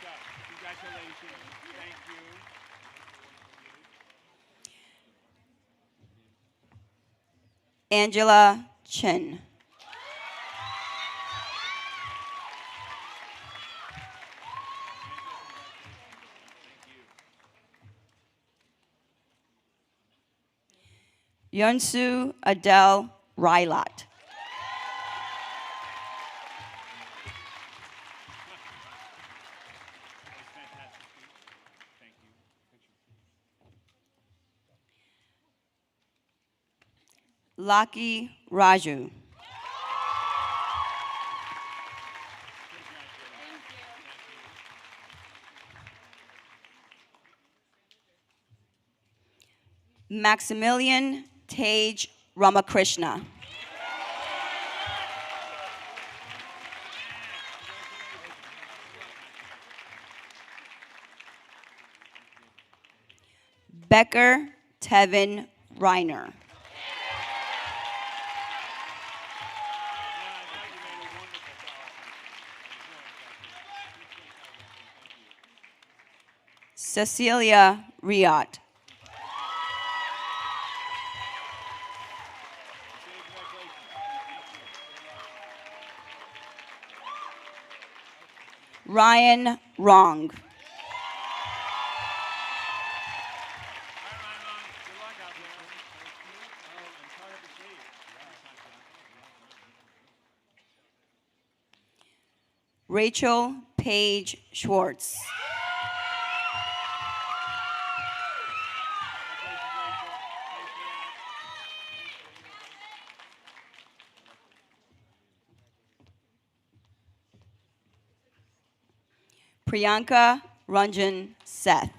stuff. Congratulations. Thank you. Angela Chen. Yunsu Adele Rylat. That's fantastic. Thank you. Lucky Raju. Maximilian Tage Ramakrishna. Becker Tevin Reiner. Cecilia Riot. Ryan Wrong. Rachel Paige Schwartz. Priyanka Ranjan Seth.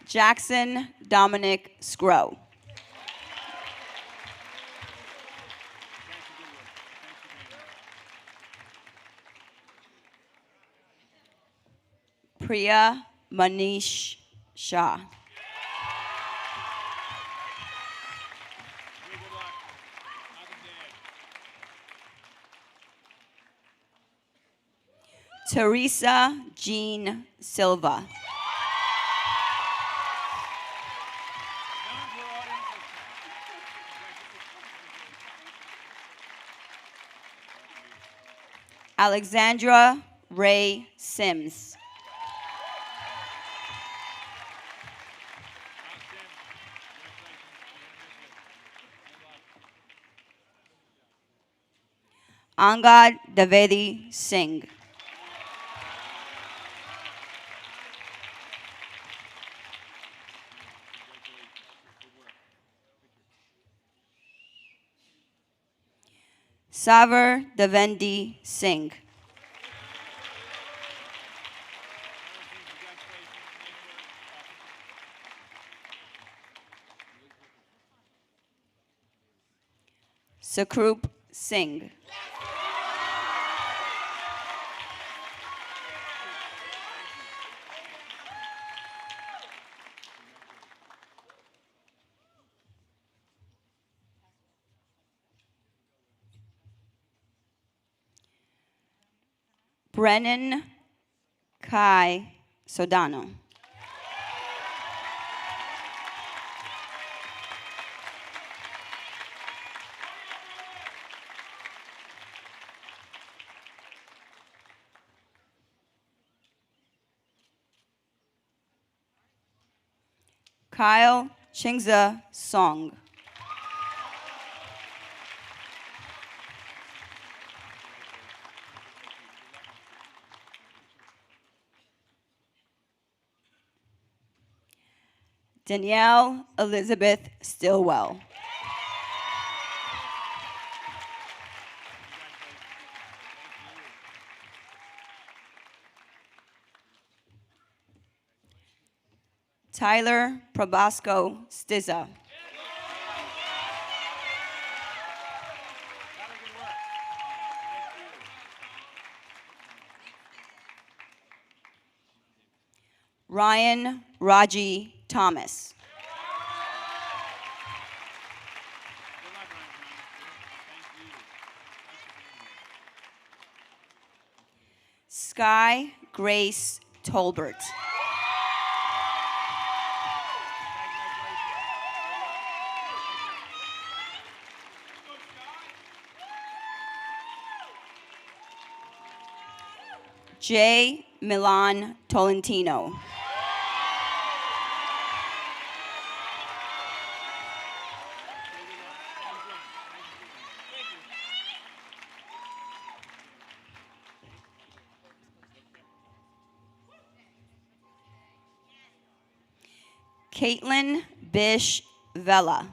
Jackson Dominic Scrow. Priya Manish Shah. Teresa Jean Silva. Alexandra Ray Sims. Angad Davedi Singh. Savar Devendi Singh. Sakrup Singh. Brennan Kai Sodano. Kyle Chingza Song. Danielle Elizabeth Stillwell. Tyler Probasco Stizza. Ryan Raji Thomas. Sky Grace Tolbert. J. Milan Tolentino. Caitlin Bish Vela.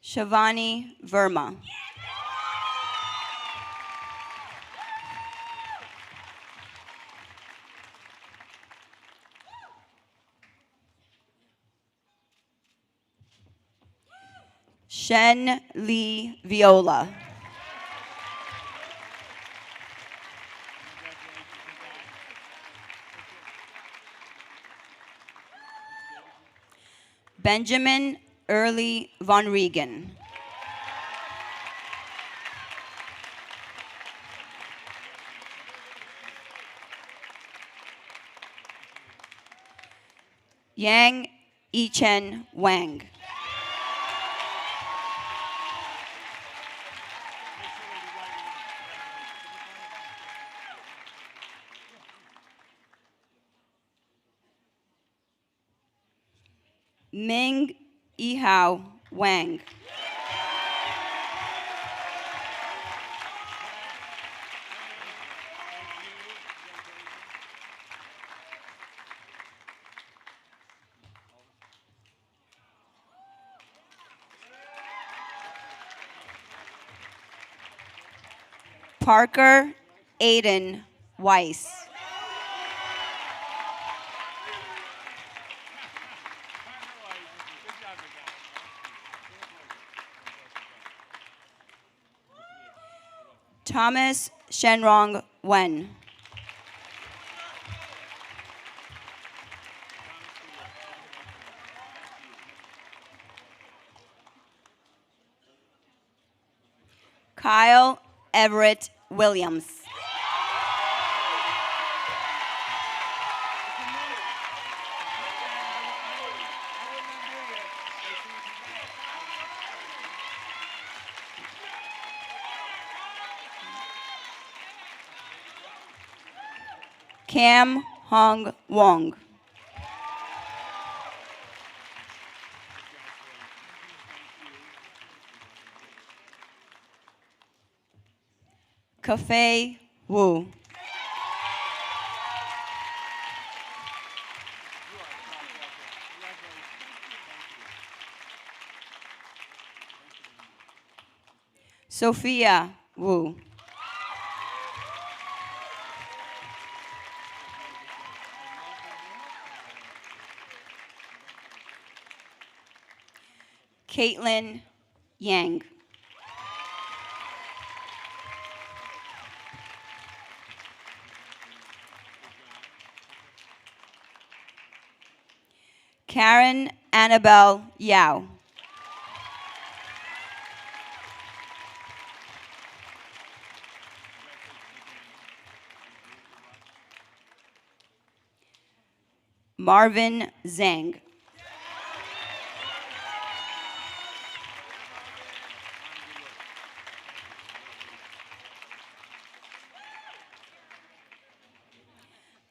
Shavani Verma. Shen Lee Viola. Benjamin Early Von Regan. Yang Yichen Wang. Ming Yihao Wang. Parker Aiden Weiss. Thomas Shenrong Wen. Kyle Everett Williams. Cam Hong Wong. Cafe Wu. Sophia Wu. Caitlin Yang. Karen Annabelle Yao. Marvin Zhang.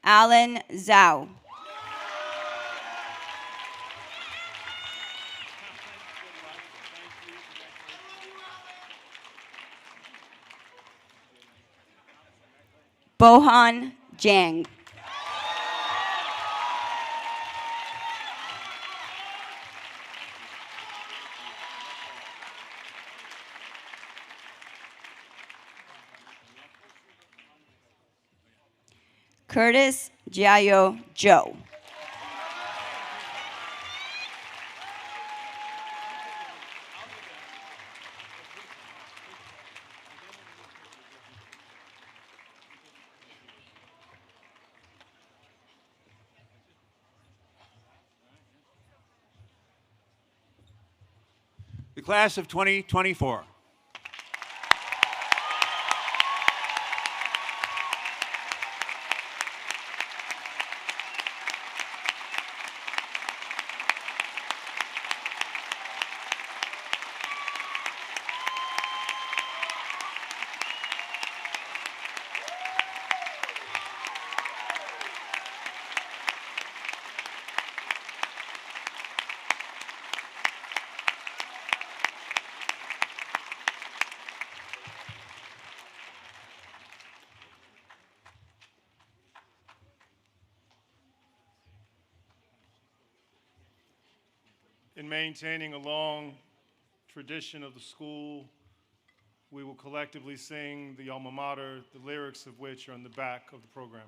Alan Zhao. Bohan Jang. Curtis Jiayo Zhou. The class of 2024. In maintaining a long tradition of the school, we will collectively sing the alma mater, the lyrics of which are on the back of the program.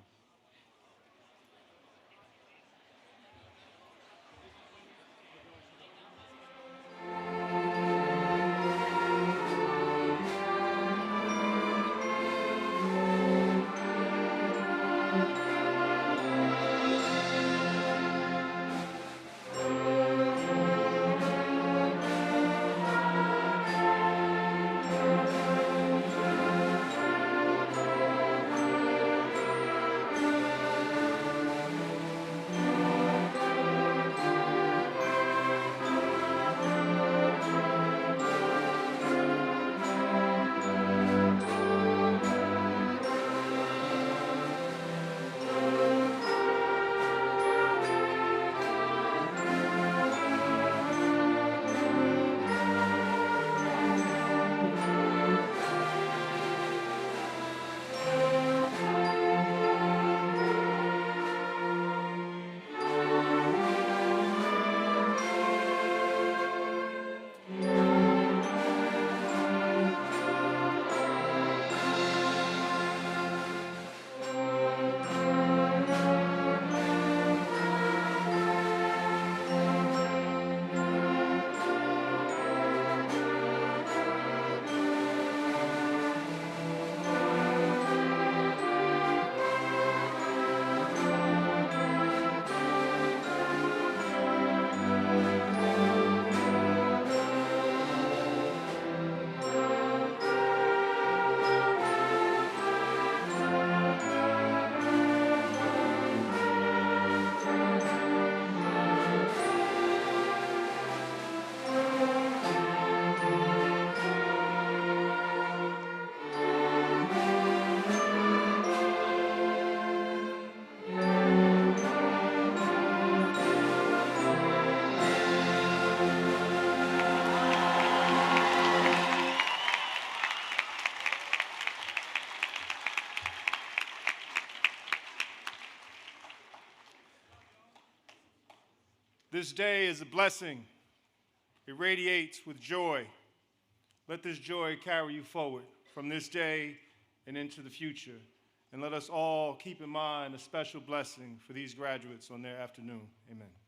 This day is a blessing. It radiates with joy. Let this joy carry you forward from this day and into the future. And let us all keep in mind a special blessing for these graduates on their afternoon. Amen.